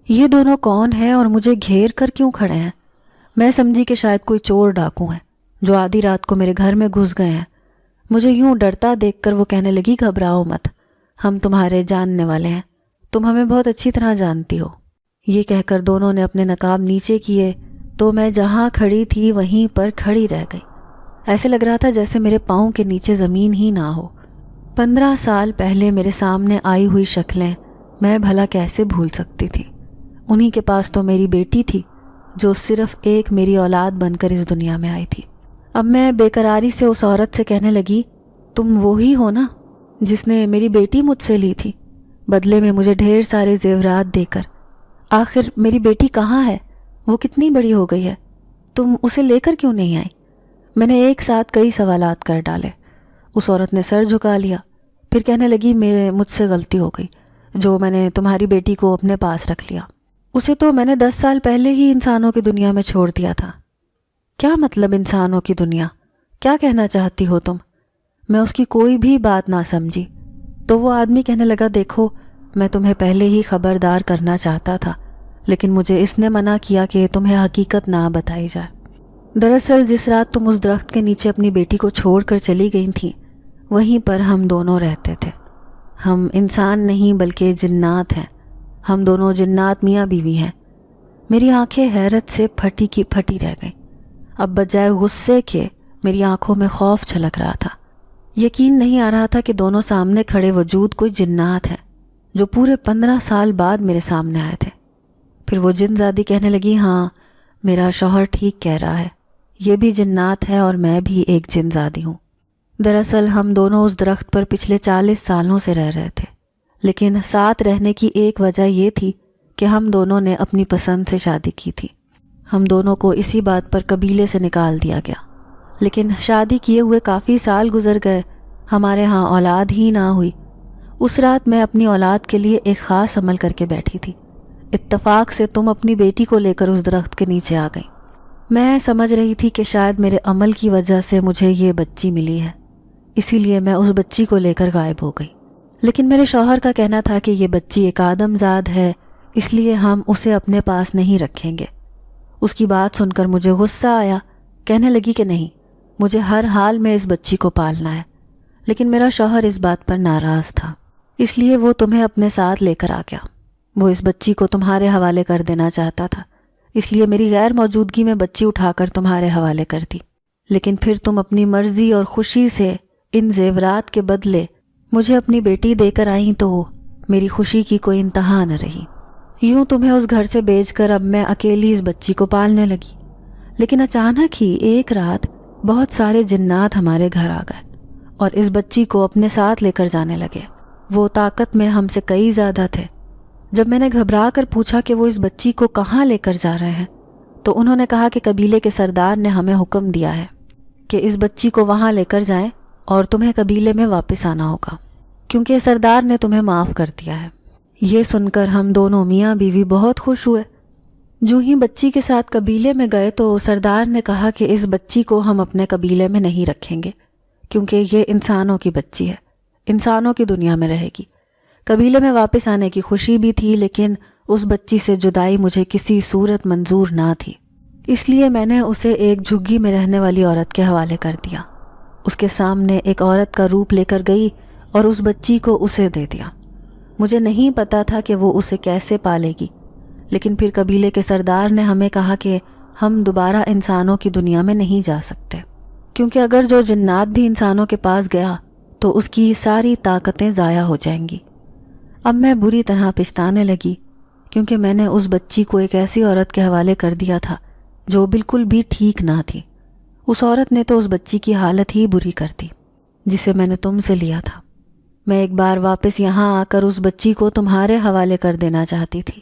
یہ دونوں کون ہیں اور مجھے گھیر کر کیوں کھڑے ہیں؟ میں سمجھی کہ شاید کوئی چور ڈاکو ہیں جو آدھی رات کو میرے گھر میں گھس گئے ہیں۔ مجھے یوں ڈرتا دیکھ کر وہ کہنے لگی، گھبراؤ مت، ہم تمہارے جاننے والے ہیں، تم ہمیں بہت اچھی طرح جانتی ہو۔ یہ کہہ کر دونوں نے اپنے نقاب نیچے کیے تو میں جہاں کھڑی تھی وہیں پر کھڑی رہ گئی۔ ایسے لگ رہا تھا جیسے میرے پاؤں کے نیچے زمین ہی نہ ہو۔ 15 سال پہلے میرے سامنے آئی ہوئی شکلیں میں بھلا کیسے بھول سکتی تھی؟ انہی کے پاس تو میری بیٹی تھی جو صرف ایک میری اولاد بن کر اس دنیا میں آئی تھی۔ اب میں بے قراری سے اس عورت سے کہنے لگی، تم وہی ہو نا جس نے میری بیٹی مجھ سے لی تھی، بدلے میں مجھے ڈھیر سارے زیورات دے کر؟ آخر میری بیٹی کہاں ہے؟ وہ کتنی بڑی ہو گئی ہے؟ تم اسے لے کر کیوں نہیں آئی؟ میں نے ایک ساتھ کئی سوالات کر ڈالے۔ اس عورت نے سر جھکا لیا، پھر کہنے لگی، مجھ سے غلطی ہو گئی جو میں نے تمہاری بیٹی کو اپنے پاس رکھ لیا۔ اسے تو میں نے 10 سال پہلے ہی انسانوں کی دنیا میں چھوڑ دیا تھا۔ کیا مطلب انسانوں کی دنیا؟ کیا کہنا چاہتی ہو تم؟ میں اس کی کوئی بھی بات نہ سمجھی تو وہ آدمی کہنے لگا، دیکھو، میں تمہیں پہلے ہی خبردار کرنا چاہتا تھا، لیکن مجھے اس نے منع کیا کہ تمہیں حقیقت نہ بتائی جائے۔ دراصل جس رات تم اس درخت کے نیچے اپنی بیٹی کو چھوڑ کر چلی گئی تھیں، وہیں پر ہم دونوں رہتے تھے۔ ہم انسان نہیں بلکہ جنات ہیں۔ ہم دونوں جنات میاں بیوی ہیں۔ میری آنکھیں حیرت سے پھٹی کی پھٹی رہ گئیں۔ اب بجائے غصے کے میری آنکھوں میں خوف چھلک رہا تھا۔ یقین نہیں آ رہا تھا کہ دونوں سامنے کھڑے وجود کوئی جنات ہیں جو پورے 15 سال بعد میرے سامنے آئے تھے۔ پھر وہ جن زادی کہنے لگی، ہاں، میرا شوہر ٹھیک کہہ رہا ہے، یہ بھی جنات ہے اور میں بھی ایک جن زادی ہوں۔ دراصل ہم دونوں اس درخت پر پچھلے 40 سالوں سے رہ رہے تھے، لیکن ساتھ رہنے کی ایک وجہ یہ تھی کہ ہم دونوں نے اپنی پسند سے شادی کی تھی۔ ہم دونوں کو اسی بات پر قبیلے سے نکال دیا گیا، لیکن شادی کیے ہوئے کافی سال گزر گئے، ہمارے ہاں اولاد ہی نہ ہوئی۔ اس رات میں اپنی اولاد کے لیے ایک خاص عمل کر کے بیٹھی تھی۔ اتفاق سے تم اپنی بیٹی کو لے کر اس درخت کے نیچے آ گئی۔ میں سمجھ رہی تھی کہ شاید میرے عمل کی وجہ سے مجھے یہ بچی ملی ہے، اسی لیے میں اس بچی کو لے کر غائب ہو گئی۔ لیکن میرے شوہر کا کہنا تھا کہ یہ بچی ایک آدم زاد ہے، اس لیے ہم اسے اپنے پاس نہیں رکھیں گے۔ اس کی بات سن کر مجھے غصہ آیا۔ کہنے لگی کہ نہیں، مجھے ہر حال میں اس بچی کو پالنا ہے۔ لیکن میرا شوہر اس بات پر ناراض تھا، اس لیے وہ تمہیں اپنے ساتھ لے کر آ گیا۔ وہ اس بچی کو تمہارے حوالے کر دینا چاہتا تھا، اس لیے میری غیر موجودگی میں بچی اٹھا کر تمہارے حوالے کر دی۔ لیکن پھر تم اپنی مرضی اور خوشی سے ان زیورات کے بدلے مجھے اپنی بیٹی دے کر آئیں تو میری خوشی کی کوئی انتہا نہ رہی۔ یوں تمہیں اس گھر سے بیچ کر اب میں اکیلی اس بچی کو پالنے لگی۔ لیکن اچانک ہی ایک رات بہت سارے جنات ہمارے گھر آ گئے اور اس بچی کو اپنے ساتھ لے کر جانے لگے۔ وہ طاقت میں ہم سے کئی زیادہ تھے۔ جب میں نے گھبرا کر پوچھا کہ وہ اس بچی کو کہاں لے کر جا رہے ہیں تو انہوں نے کہا کہ قبیلے کے سردار نے ہمیں حکم دیا ہے کہ اس بچی کو وہاں لے کر جائیں اور تمہیں قبیلے میں واپس آنا ہوگا، کیونکہ سردار نے تمہیں معاف کر دیا ہے۔ یہ سن کر ہم دونوں میاں بیوی بہت خوش ہوئے۔ جو ہی بچی کے ساتھ قبیلے میں گئے تو سردار نے کہا کہ اس بچی کو ہم اپنے قبیلے میں نہیں رکھیں گے، کیونکہ یہ انسانوں کی بچی ہے، انسانوں کی دنیا میں رہے گی۔ قبیلے میں واپس آنے کی خوشی بھی تھی، لیکن اس بچی سے جدائی مجھے کسی صورت منظور نہ تھی، اس لیے میں نے اسے ایک جھگی میں رہنے والی عورت کے حوالے کر دیا۔ اس کے سامنے ایک عورت کا روپ لے کر گئی اور اس بچی کو اسے دے دیا۔ مجھے نہیں پتا تھا کہ وہ اسے کیسے پالے گی، لیکن پھر قبیلے کے سردار نے ہمیں کہا کہ ہم دوبارہ انسانوں کی دنیا میں نہیں جا سکتے، کیونکہ اگر جو جنات بھی انسانوں کے پاس گیا تو اس کی ساری طاقتیں ضائع ہو جائیں گی۔ اب میں بری طرح پچھتانے لگی، کیونکہ میں نے اس بچی کو ایک ایسی عورت کے حوالے کر دیا تھا جو بالکل بھی ٹھیک نہ تھی۔ اس عورت نے تو اس بچی کی حالت ہی بری کر دی جسے میں نے تم سے لیا تھا۔ میں ایک بار واپس یہاں آ کر اس بچی کو تمہارے حوالے کر دینا چاہتی تھی،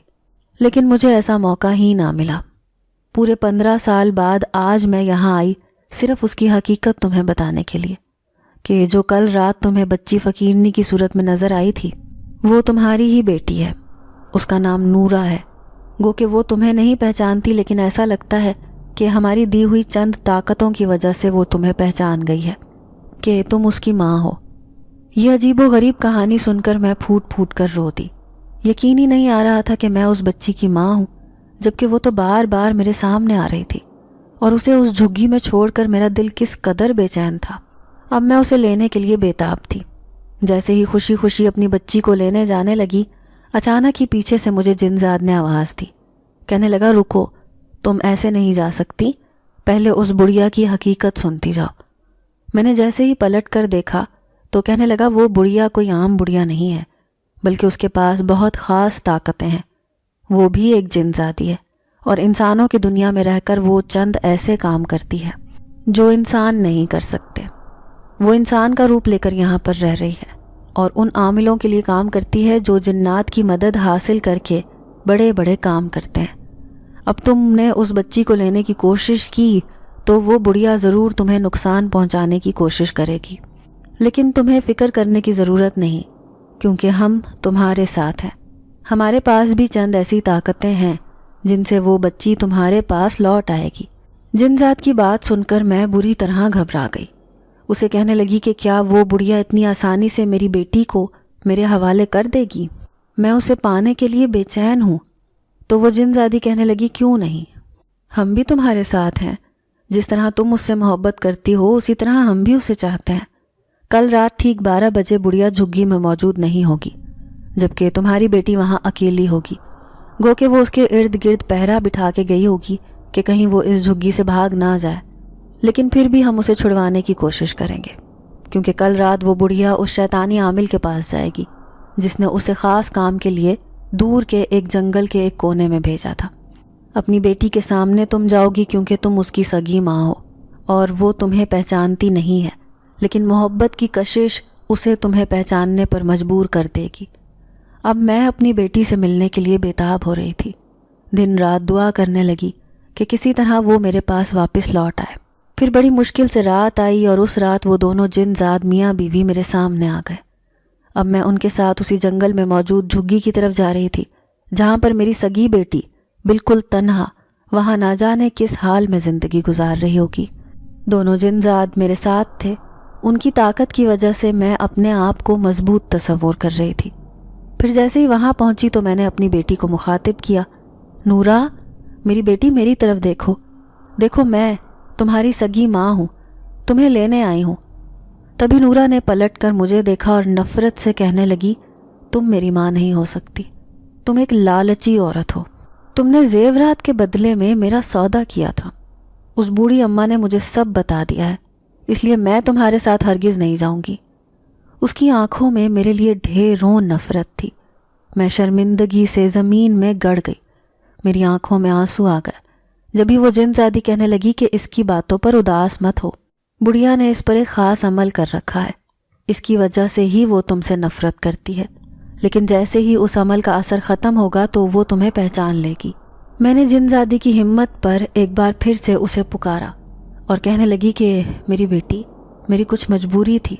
لیکن مجھے ایسا موقع ہی نہ ملا۔ پورے 15 سال بعد آج میں یہاں آئی صرف اس کی حقیقت تمہیں بتانے کے لیے کہ جو کل رات تمہیں بچی فقیرنی کی صورت میں نظر آئی تھی وہ تمہاری ہی بیٹی ہے۔ اس کا نام نورا ہے۔ گو کہ وہ تمہیں نہیں پہچانتی، لیکن ایسا لگتا ہے کہ ہماری دی ہوئی چند طاقتوں کی وجہ سے وہ تمہیں پہچان گئی ہے کہ تم اس کی ماں ہو۔ یہ عجیب و غریب کہانی سن کر میں پھوٹ پھوٹ کر رو دی۔ یقین ہی نہیں آ رہا تھا کہ میں اس بچی کی ماں ہوں، جبکہ وہ تو بار بار میرے سامنے آ رہی تھی اور اسے اس جھگی میں چھوڑ کر میرا دل کس قدر بے چین تھا۔ اب میں اسے لینے کے لیے بےتاب تھی۔ جیسے ہی خوشی خوشی اپنی بچی کو لینے جانے لگی، اچانک ہی پیچھے سے مجھے جنزاد نے آواز دی۔ کہنے لگا، رکو، تم ایسے نہیں جا سکتی، پہلے اس بڑھیا کی حقیقت سنتی جاؤ۔ میں نے جیسے ہی پلٹ کر دیکھا تو کہنے لگا، وہ بڑھیا کوئی عام بڑھیا نہیں ہے، بلکہ اس کے پاس بہت خاص طاقتیں ہیں۔ وہ بھی ایک جنزادی ہے اور انسانوں کی دنیا میں رہ کر وہ چند ایسے کام کرتی ہے جو انسان نہیں کر سکتے۔ وہ انسان کا روپ لے کر یہاں پر رہ رہی ہے اور ان عاملوں کے لیے کام کرتی ہے جو جنات کی مدد حاصل کر کے بڑے بڑے کام کرتے ہیں۔ اب تم نے اس بچی کو لینے کی کوشش کی تو وہ بڑھیا ضرور تمہیں نقصان پہنچانے کی کوشش کرے گی، لیکن تمہیں فکر کرنے کی ضرورت نہیں، کیونکہ ہم تمہارے ساتھ ہیں۔ ہمارے پاس بھی چند ایسی طاقتیں ہیں جن سے وہ بچی تمہارے پاس لوٹ آئے گی۔ جنزاد کی بات سن کر میں بری طرح گھبرا گئی۔ اسے کہنے لگی کہ کیا وہ بڑھیا اتنی آسانی سے میری بیٹی کو میرے حوالے کر دے گی؟ میں اسے پانے کے لیے بے چین ہوں۔ تو وہ جنزادی کہنے لگی، کیوں نہیں، ہم بھی تمہارے ساتھ ہیں۔ جس طرح تم اس سے محبت کرتی ہو اسی طرح ہم بھی اسے چاہتے ہیں۔ کل رات ٹھیک 12 بجے بڑھیا جھگی میں موجود نہیں ہوگی، جبکہ تمہاری بیٹی وہاں اکیلی ہوگی۔ گو کہ وہ اس کے ارد گرد پہرا بٹھا کے گئی ہوگی کہ کہیں وہ اس جھگی سے بھاگ نہ جائے، لیکن پھر بھی ہم اسے چھڑوانے کی کوشش کریں گے، کیونکہ کل رات وہ بڑھیا اس شیطانی عامل کے پاس جائے گی جس نے اسے خاص کام کے لیے دور کے ایک جنگل کے ایک کونے میں بھیجا تھا۔ اپنی بیٹی کے سامنے تم جاؤ گی کیونکہ تم اس کی سگی ماں ہو اور وہ تمہیں پہچانتی نہیں ہے، لیکن محبت کی کشش اسے تمہیں پہچاننے پر مجبور کر دے گی۔ اب میں اپنی بیٹی سے ملنے کے لیے بےتاب ہو رہی تھی۔ دن رات دعا کرنے لگی کہ کسی طرح وہ میرے پاس واپس لوٹ آئے۔ پھر بڑی مشکل سے رات آئی اور اس رات وہ دونوں جنزاد میاں بیوی میرے سامنے آ گئے۔ اب میں ان کے ساتھ اسی جنگل میں موجود جھگی کی طرف جا رہی تھی جہاں پر میری سگی بیٹی بالکل تنہا وہاں نہ جانے کس حال میں زندگی گزار رہی ہوگی۔ دونوں جنزاد میرے ساتھ تھے۔ ان کی طاقت کی وجہ سے میں اپنے آپ کو مضبوط تصور کر رہی تھی۔ پھر جیسے ہی وہاں پہنچی تو میں نے اپنی بیٹی کو مخاطب کیا، نورا، میری بیٹی میری طرف دیکھو، دیکھو میں تمہاری سگی ماں ہوں، تمہیں لینے آئی ہوں۔ تبھی نورا نے پلٹ کر مجھے دیکھا اور نفرت سے کہنے لگی، تم میری ماں نہیں ہو سکتی، تم ایک لالچی عورت ہو، تم نے زیورات کے بدلے میں میرا سودا کیا تھا۔ اس بوڑھی اماں نے مجھے سب بتا دیا ہے، اس لیے میں تمہارے ساتھ ہرگز نہیں جاؤں گی۔ اس کی آنکھوں میں میرے لیے ڈھیروں نفرت تھی میں شرمندگی سے زمین میں گڑ گئی، میری آنکھوں میں آنسو آ گئے۔ جبھی وہ جن زادی کہنے لگی کہ اس کی باتوں پر اداس مت ہو، بڑھیا نے اس پر ایک خاص عمل کر رکھا ہے، اس کی وجہ سے ہی وہ تم سے نفرت کرتی ہے، لیکن جیسے ہی اس عمل کا اثر ختم ہوگا تو وہ تمہیں پہچان لے گی۔ میں نے جن زادی کی ہمت پر ایک بار پھر سے اسے پکارا اور کہنے لگی کہ میری بیٹی، میری کچھ مجبوری تھی،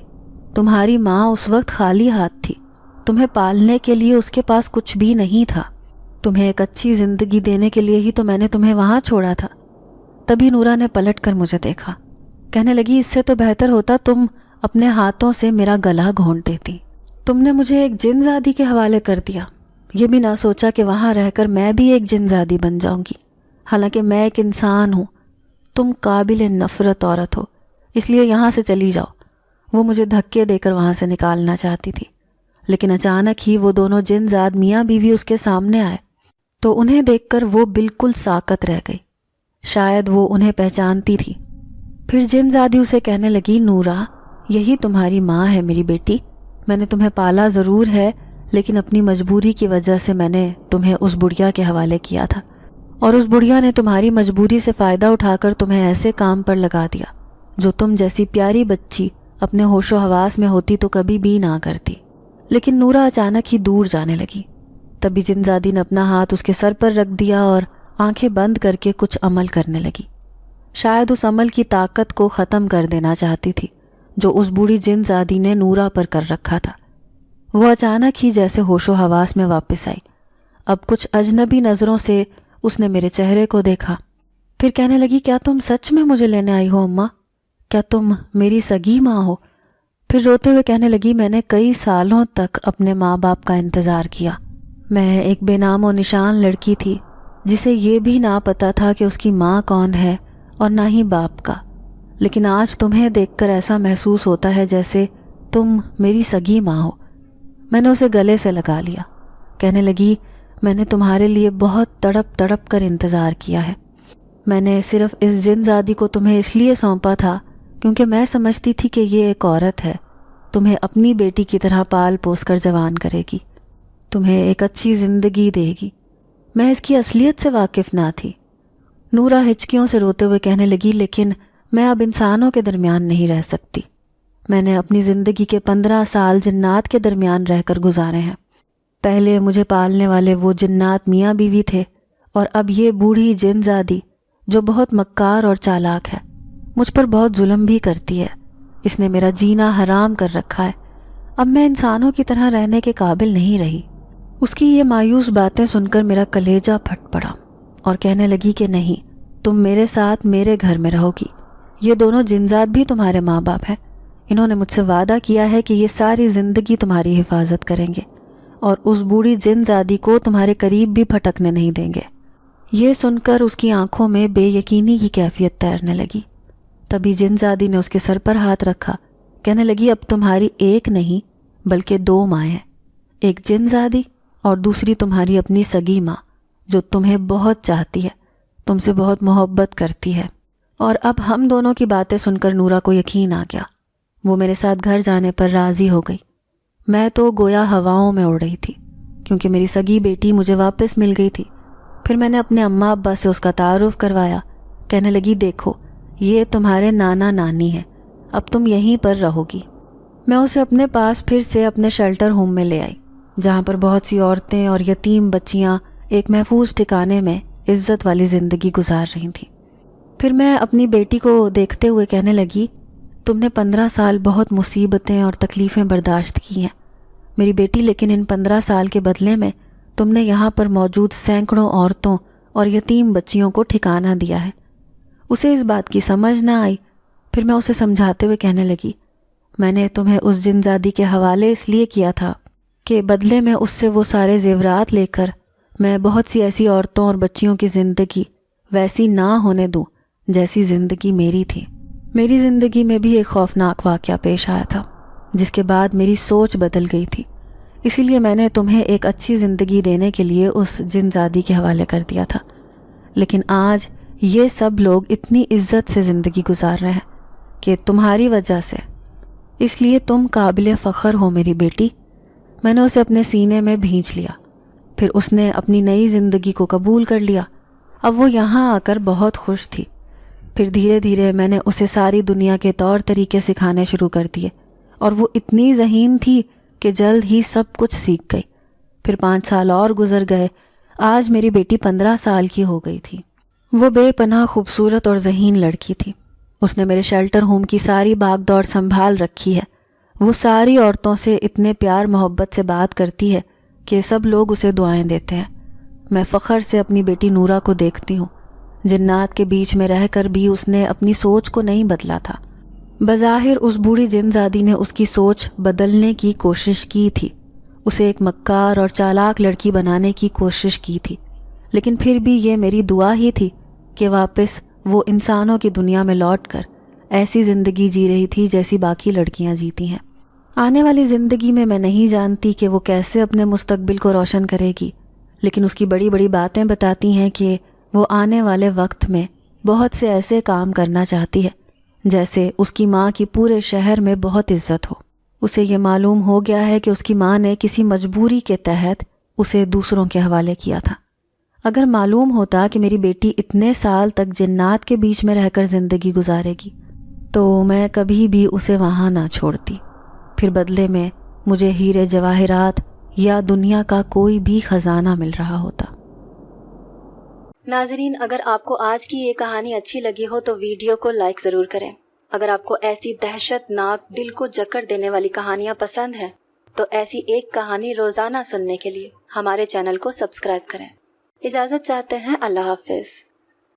تمہاری ماں اس وقت خالی ہاتھ تھی، تمہیں پالنے کے لیے اس کے پاس کچھ بھی نہیں تھا، تمہیں ایک اچھی زندگی دینے کے لیے ہی تو میں نے تمہیں وہاں چھوڑا تھا۔ تبھی نورا نے پلٹ کر مجھے دیکھا، کہنے لگی اس سے تو بہتر ہوتا تم اپنے ہاتھوں سے میرا گلا گھونٹ دیتی، تم نے مجھے ایک جن زادی کے حوالے کر دیا، یہ بھی نہ سوچا کہ وہاں رہ کر میں بھی ایک جن زادی بن جاؤں گی، حالانکہ میں ایک انسان ہوں، تم قابل نفرت عورت ہو، اس لیے یہاں سے چلی جاؤ۔ وہ مجھے دھکے دے کر وہاں سے نکالنا چاہتی تھی، لیکن اچانک ہی وہ دونوں جن زاد میاں بیوی اس کے سامنے آئے تو انہیں دیکھ کر وہ بالکل ساکت رہ گئی، شاید وہ انہیں پہچانتی تھی۔ پھر جن زادی اسے کہنے لگی، نورا یہی تمہاری ماں ہے میری بیٹی، میں نے تمہیں پالا ضرور ہے، لیکن اپنی مجبوری کی وجہ سے میں نے تمہیں اس بڑھیا کے حوالے کیا تھا، اور اس بڑھیا نے تمہاری مجبوری سے فائدہ اٹھا کر تمہیں ایسے کام پر لگا دیا جو تم جیسی پیاری بچی اپنے ہوش و حواس میں ہوتی تو کبھی بھی نہ کرتی۔ لیکن نورا اچانک ہی دور جانے لگی۔ تبھی جن زادی نے اپنا ہاتھ اس کے سر پر رکھ دیا اور آنکھیں بند کر کے کچھ عمل کرنے لگی، شاید اس عمل کی طاقت کو ختم کر دینا چاہتی تھی جو اس بوڑھی جن زادی نے نورا پر کر رکھا تھا۔ وہ اچانک ہی جیسے ہوش و حواس میں واپس آئی، اب کچھ اجنبی نظروں سے اس نے میرے چہرے کو دیکھا، پھر کہنے لگی، کیا تم سچ میں مجھے لینے آئی ہو اماں؟ کیا تم میری سگی ماں ہو؟ پھر روتے ہوئے کہنے لگی، میں نے کئی سالوں تک اپنے ماں باپ کا انتظار کیا، میں ایک بے نام و نشان لڑکی تھی جسے یہ بھی نہ پتا تھا کہ اس کی ماں کون ہے اور نہ ہی باپ کا، لیکن آج تمہیں دیکھ کر ایسا محسوس ہوتا ہے جیسے تم میری سگی ماں ہو۔ میں نے اسے گلے سے لگا لیا، کہنے لگی، میں نے تمہارے لیے بہت تڑپ تڑپ کر انتظار کیا ہے، میں نے صرف اس جن زادی کو تمہیں اس لیے سونپا تھا کیونکہ میں سمجھتی تھی کہ یہ ایک عورت ہے، تمہیں اپنی بیٹی کی طرح پال پوس کر جوان کرے گی، تمہیں ایک اچھی زندگی دے گی، میں اس کی اصلیت سے واقف نہ تھی۔ نورا ہچکیوں سے روتے ہوئے کہنے لگی، لیکن میں اب انسانوں کے درمیان نہیں رہ سکتی، میں نے اپنی زندگی کے 15 سال جنات کے درمیان رہ کر گزارے ہیں، پہلے مجھے پالنے والے وہ جنات میاں بیوی تھے، اور اب یہ بوڑھی جن زادی جو بہت مکار اور چالاک ہے، مجھ پر بہت ظلم بھی کرتی ہے، اس نے میرا جینا حرام کر رکھا ہے، اب میں انسانوں کی طرح رہنے کے قابل نہیں رہی۔ اس کی یہ مایوس باتیں سن کر میرا کلیجہ پھٹ پڑا اور کہنے لگی کہ نہیں، تم میرے ساتھ میرے گھر میں رہو گی، یہ دونوں جنزاد بھی تمہارے ماں باپ ہیں، انہوں نے مجھ سے وعدہ کیا ہے کہ یہ ساری زندگی تمہاری حفاظت کریں گے اور اس بوڑھی جن زادی کو تمہارے قریب بھی پھٹکنے نہیں دیں گے۔ یہ سن کر اس کی آنکھوں میں بے یقینی کی کیفیت تیرنے لگی۔ تبھی جن زادی نے اس کے سر پر ہاتھ رکھا، کہنے لگی، اب تمہاری ایک نہیں بلکہ 2 مائیں ہیں، ایک جن زادی اور دوسری تمہاری اپنی سگی ماں جو تمہیں بہت چاہتی ہے، تم سے بہت محبت کرتی ہے۔ اور اب ہم دونوں کی باتیں سن کر نورا کو یقین آ گیا، وہ میرے ساتھ گھر جانے پر راضی ہو گئی۔ میں تو گویا ہواؤں میں اڑ رہی تھی کیونکہ میری سگی بیٹی مجھے واپس مل گئی تھی۔ پھر میں نے اپنے اماں ابا سے اس کا تعارف کروایا، کہنے لگی، دیکھو یہ تمہارے نانا نانی ہیں، اب تم یہیں پر رہو گی۔ میں اسے اپنے پاس پھر سے اپنے شیلٹر ہوم میں لے آئی جہاں پر بہت سی عورتیں اور یتیم بچیاں ایک محفوظ ٹھکانے میں عزت والی زندگی گزار رہی تھیں۔ پھر میں اپنی بیٹی کو دیکھتے ہوئے کہنے لگی، تم نے 15 سال بہت مصیبتیں اور تکلیفیں برداشت کی ہیں میری بیٹی، لیکن ان 15 سال کے بدلے میں تم نے یہاں پر موجود سینکڑوں عورتوں اور یتیم بچیوں کو ٹھکانہ دیا ہے۔ اسے اس بات کی سمجھ نہ آئی۔ پھر میں اسے سمجھاتے ہوئے کہنے لگی، میں نے تمہیں اس جن زادی کے حوالے اس لیے کیا تھا کہ بدلے میں اس سے وہ سارے زیورات لے کر میں بہت سی ایسی عورتوں اور بچیوں کی زندگی ویسی نہ ہونے دوں جیسی زندگی میری تھی۔ میری زندگی میں بھی ایک خوفناک واقعہ پیش آیا تھا جس کے بعد میری سوچ بدل گئی تھی، اسی لیے میں نے تمہیں ایک اچھی زندگی دینے کے لیے اس جن زادی کے حوالے کر دیا تھا، لیکن آج یہ سب لوگ اتنی عزت سے زندگی گزار رہے ہیں کہ تمہاری وجہ سے، اس لیے تم قابل فخر ہو میری بیٹی۔ میں نے اسے اپنے سینے میں بھینچ لیا پھر اس نے اپنی نئی زندگی کو قبول کر لیا. اب وہ یہاں آ کر بہت خوش تھی. پھر دھیرے دھیرے میں نے اسے ساری دنیا کے طور طریقے سکھانے شروع کر دیے اور وہ اتنی ذہین تھی کہ جلد ہی سب کچھ سیکھ گئی. پھر 5 سال اور گزر گئے. آج میری بیٹی 15 سال کی ہو گئی تھی. وہ بے پناہ خوبصورت اور ذہین لڑکی تھی. اس نے میرے شیلٹر ہوم کی ساری بھاگ دوڑ سنبھال رکھی ہے. وہ ساری عورتوں سے اتنے پیار محبت سے بات کرتی ہے کہ سب لوگ اسے دعائیں دیتے ہیں. میں فخر سے اپنی بیٹی نورا کو دیکھتی ہوں. جنات کے بیچ میں رہ کر بھی اس نے اپنی سوچ کو نہیں بدلا تھا. بظاہر اس بوڑھی جن زادی نے اس کی سوچ بدلنے کی کوشش کی تھی، اسے ایک مکار اور چالاک لڑکی بنانے کی کوشش کی تھی، لیکن پھر بھی یہ میری دعا ہی تھی کہ واپس وہ انسانوں کی دنیا میں لوٹ کر ایسی زندگی جی رہی تھی جیسی باقی لڑکیاں جیتی ہیں. آنے والی زندگی میں نہیں جانتی کہ وہ کیسے اپنے مستقبل کو روشن کرے گی، لیکن اس کی بڑی بڑی باتیں بتاتی ہیں کہ وہ آنے والے وقت میں بہت سے ایسے کام کرنا چاہتی ہے جیسے اس کی ماں کی پورے شہر میں بہت عزت ہو. اسے یہ معلوم ہو گیا ہے کہ اس کی ماں نے کسی مجبوری کے تحت اسے دوسروں کے حوالے کیا تھا. اگر معلوم ہوتا کہ میری بیٹی اتنے سال تک جنات کے بیچ میں رہ کر زندگی گزارے گی تو میں کبھی بھی اسے وہاں نہ چھوڑتی. پھر بدلے میں مجھے ہیرے جواہرات یا دنیا کا کوئی بھی خزانہ مل رہا ہوتا. ناظرین، اگر آپ کو آج کی یہ کہانی اچھی لگی ہو تو ویڈیو کو لائک ضرور کریں. اگر آپ کو ایسی دہشت ناک دل کو جکڑ دینے والی کہانیاں پسند ہیں تو ایسی ایک کہانی روزانہ سننے کے لیے ہمارے چینل کو سبسکرائب کریں. اجازت چاہتے ہیں. اللہ حافظ.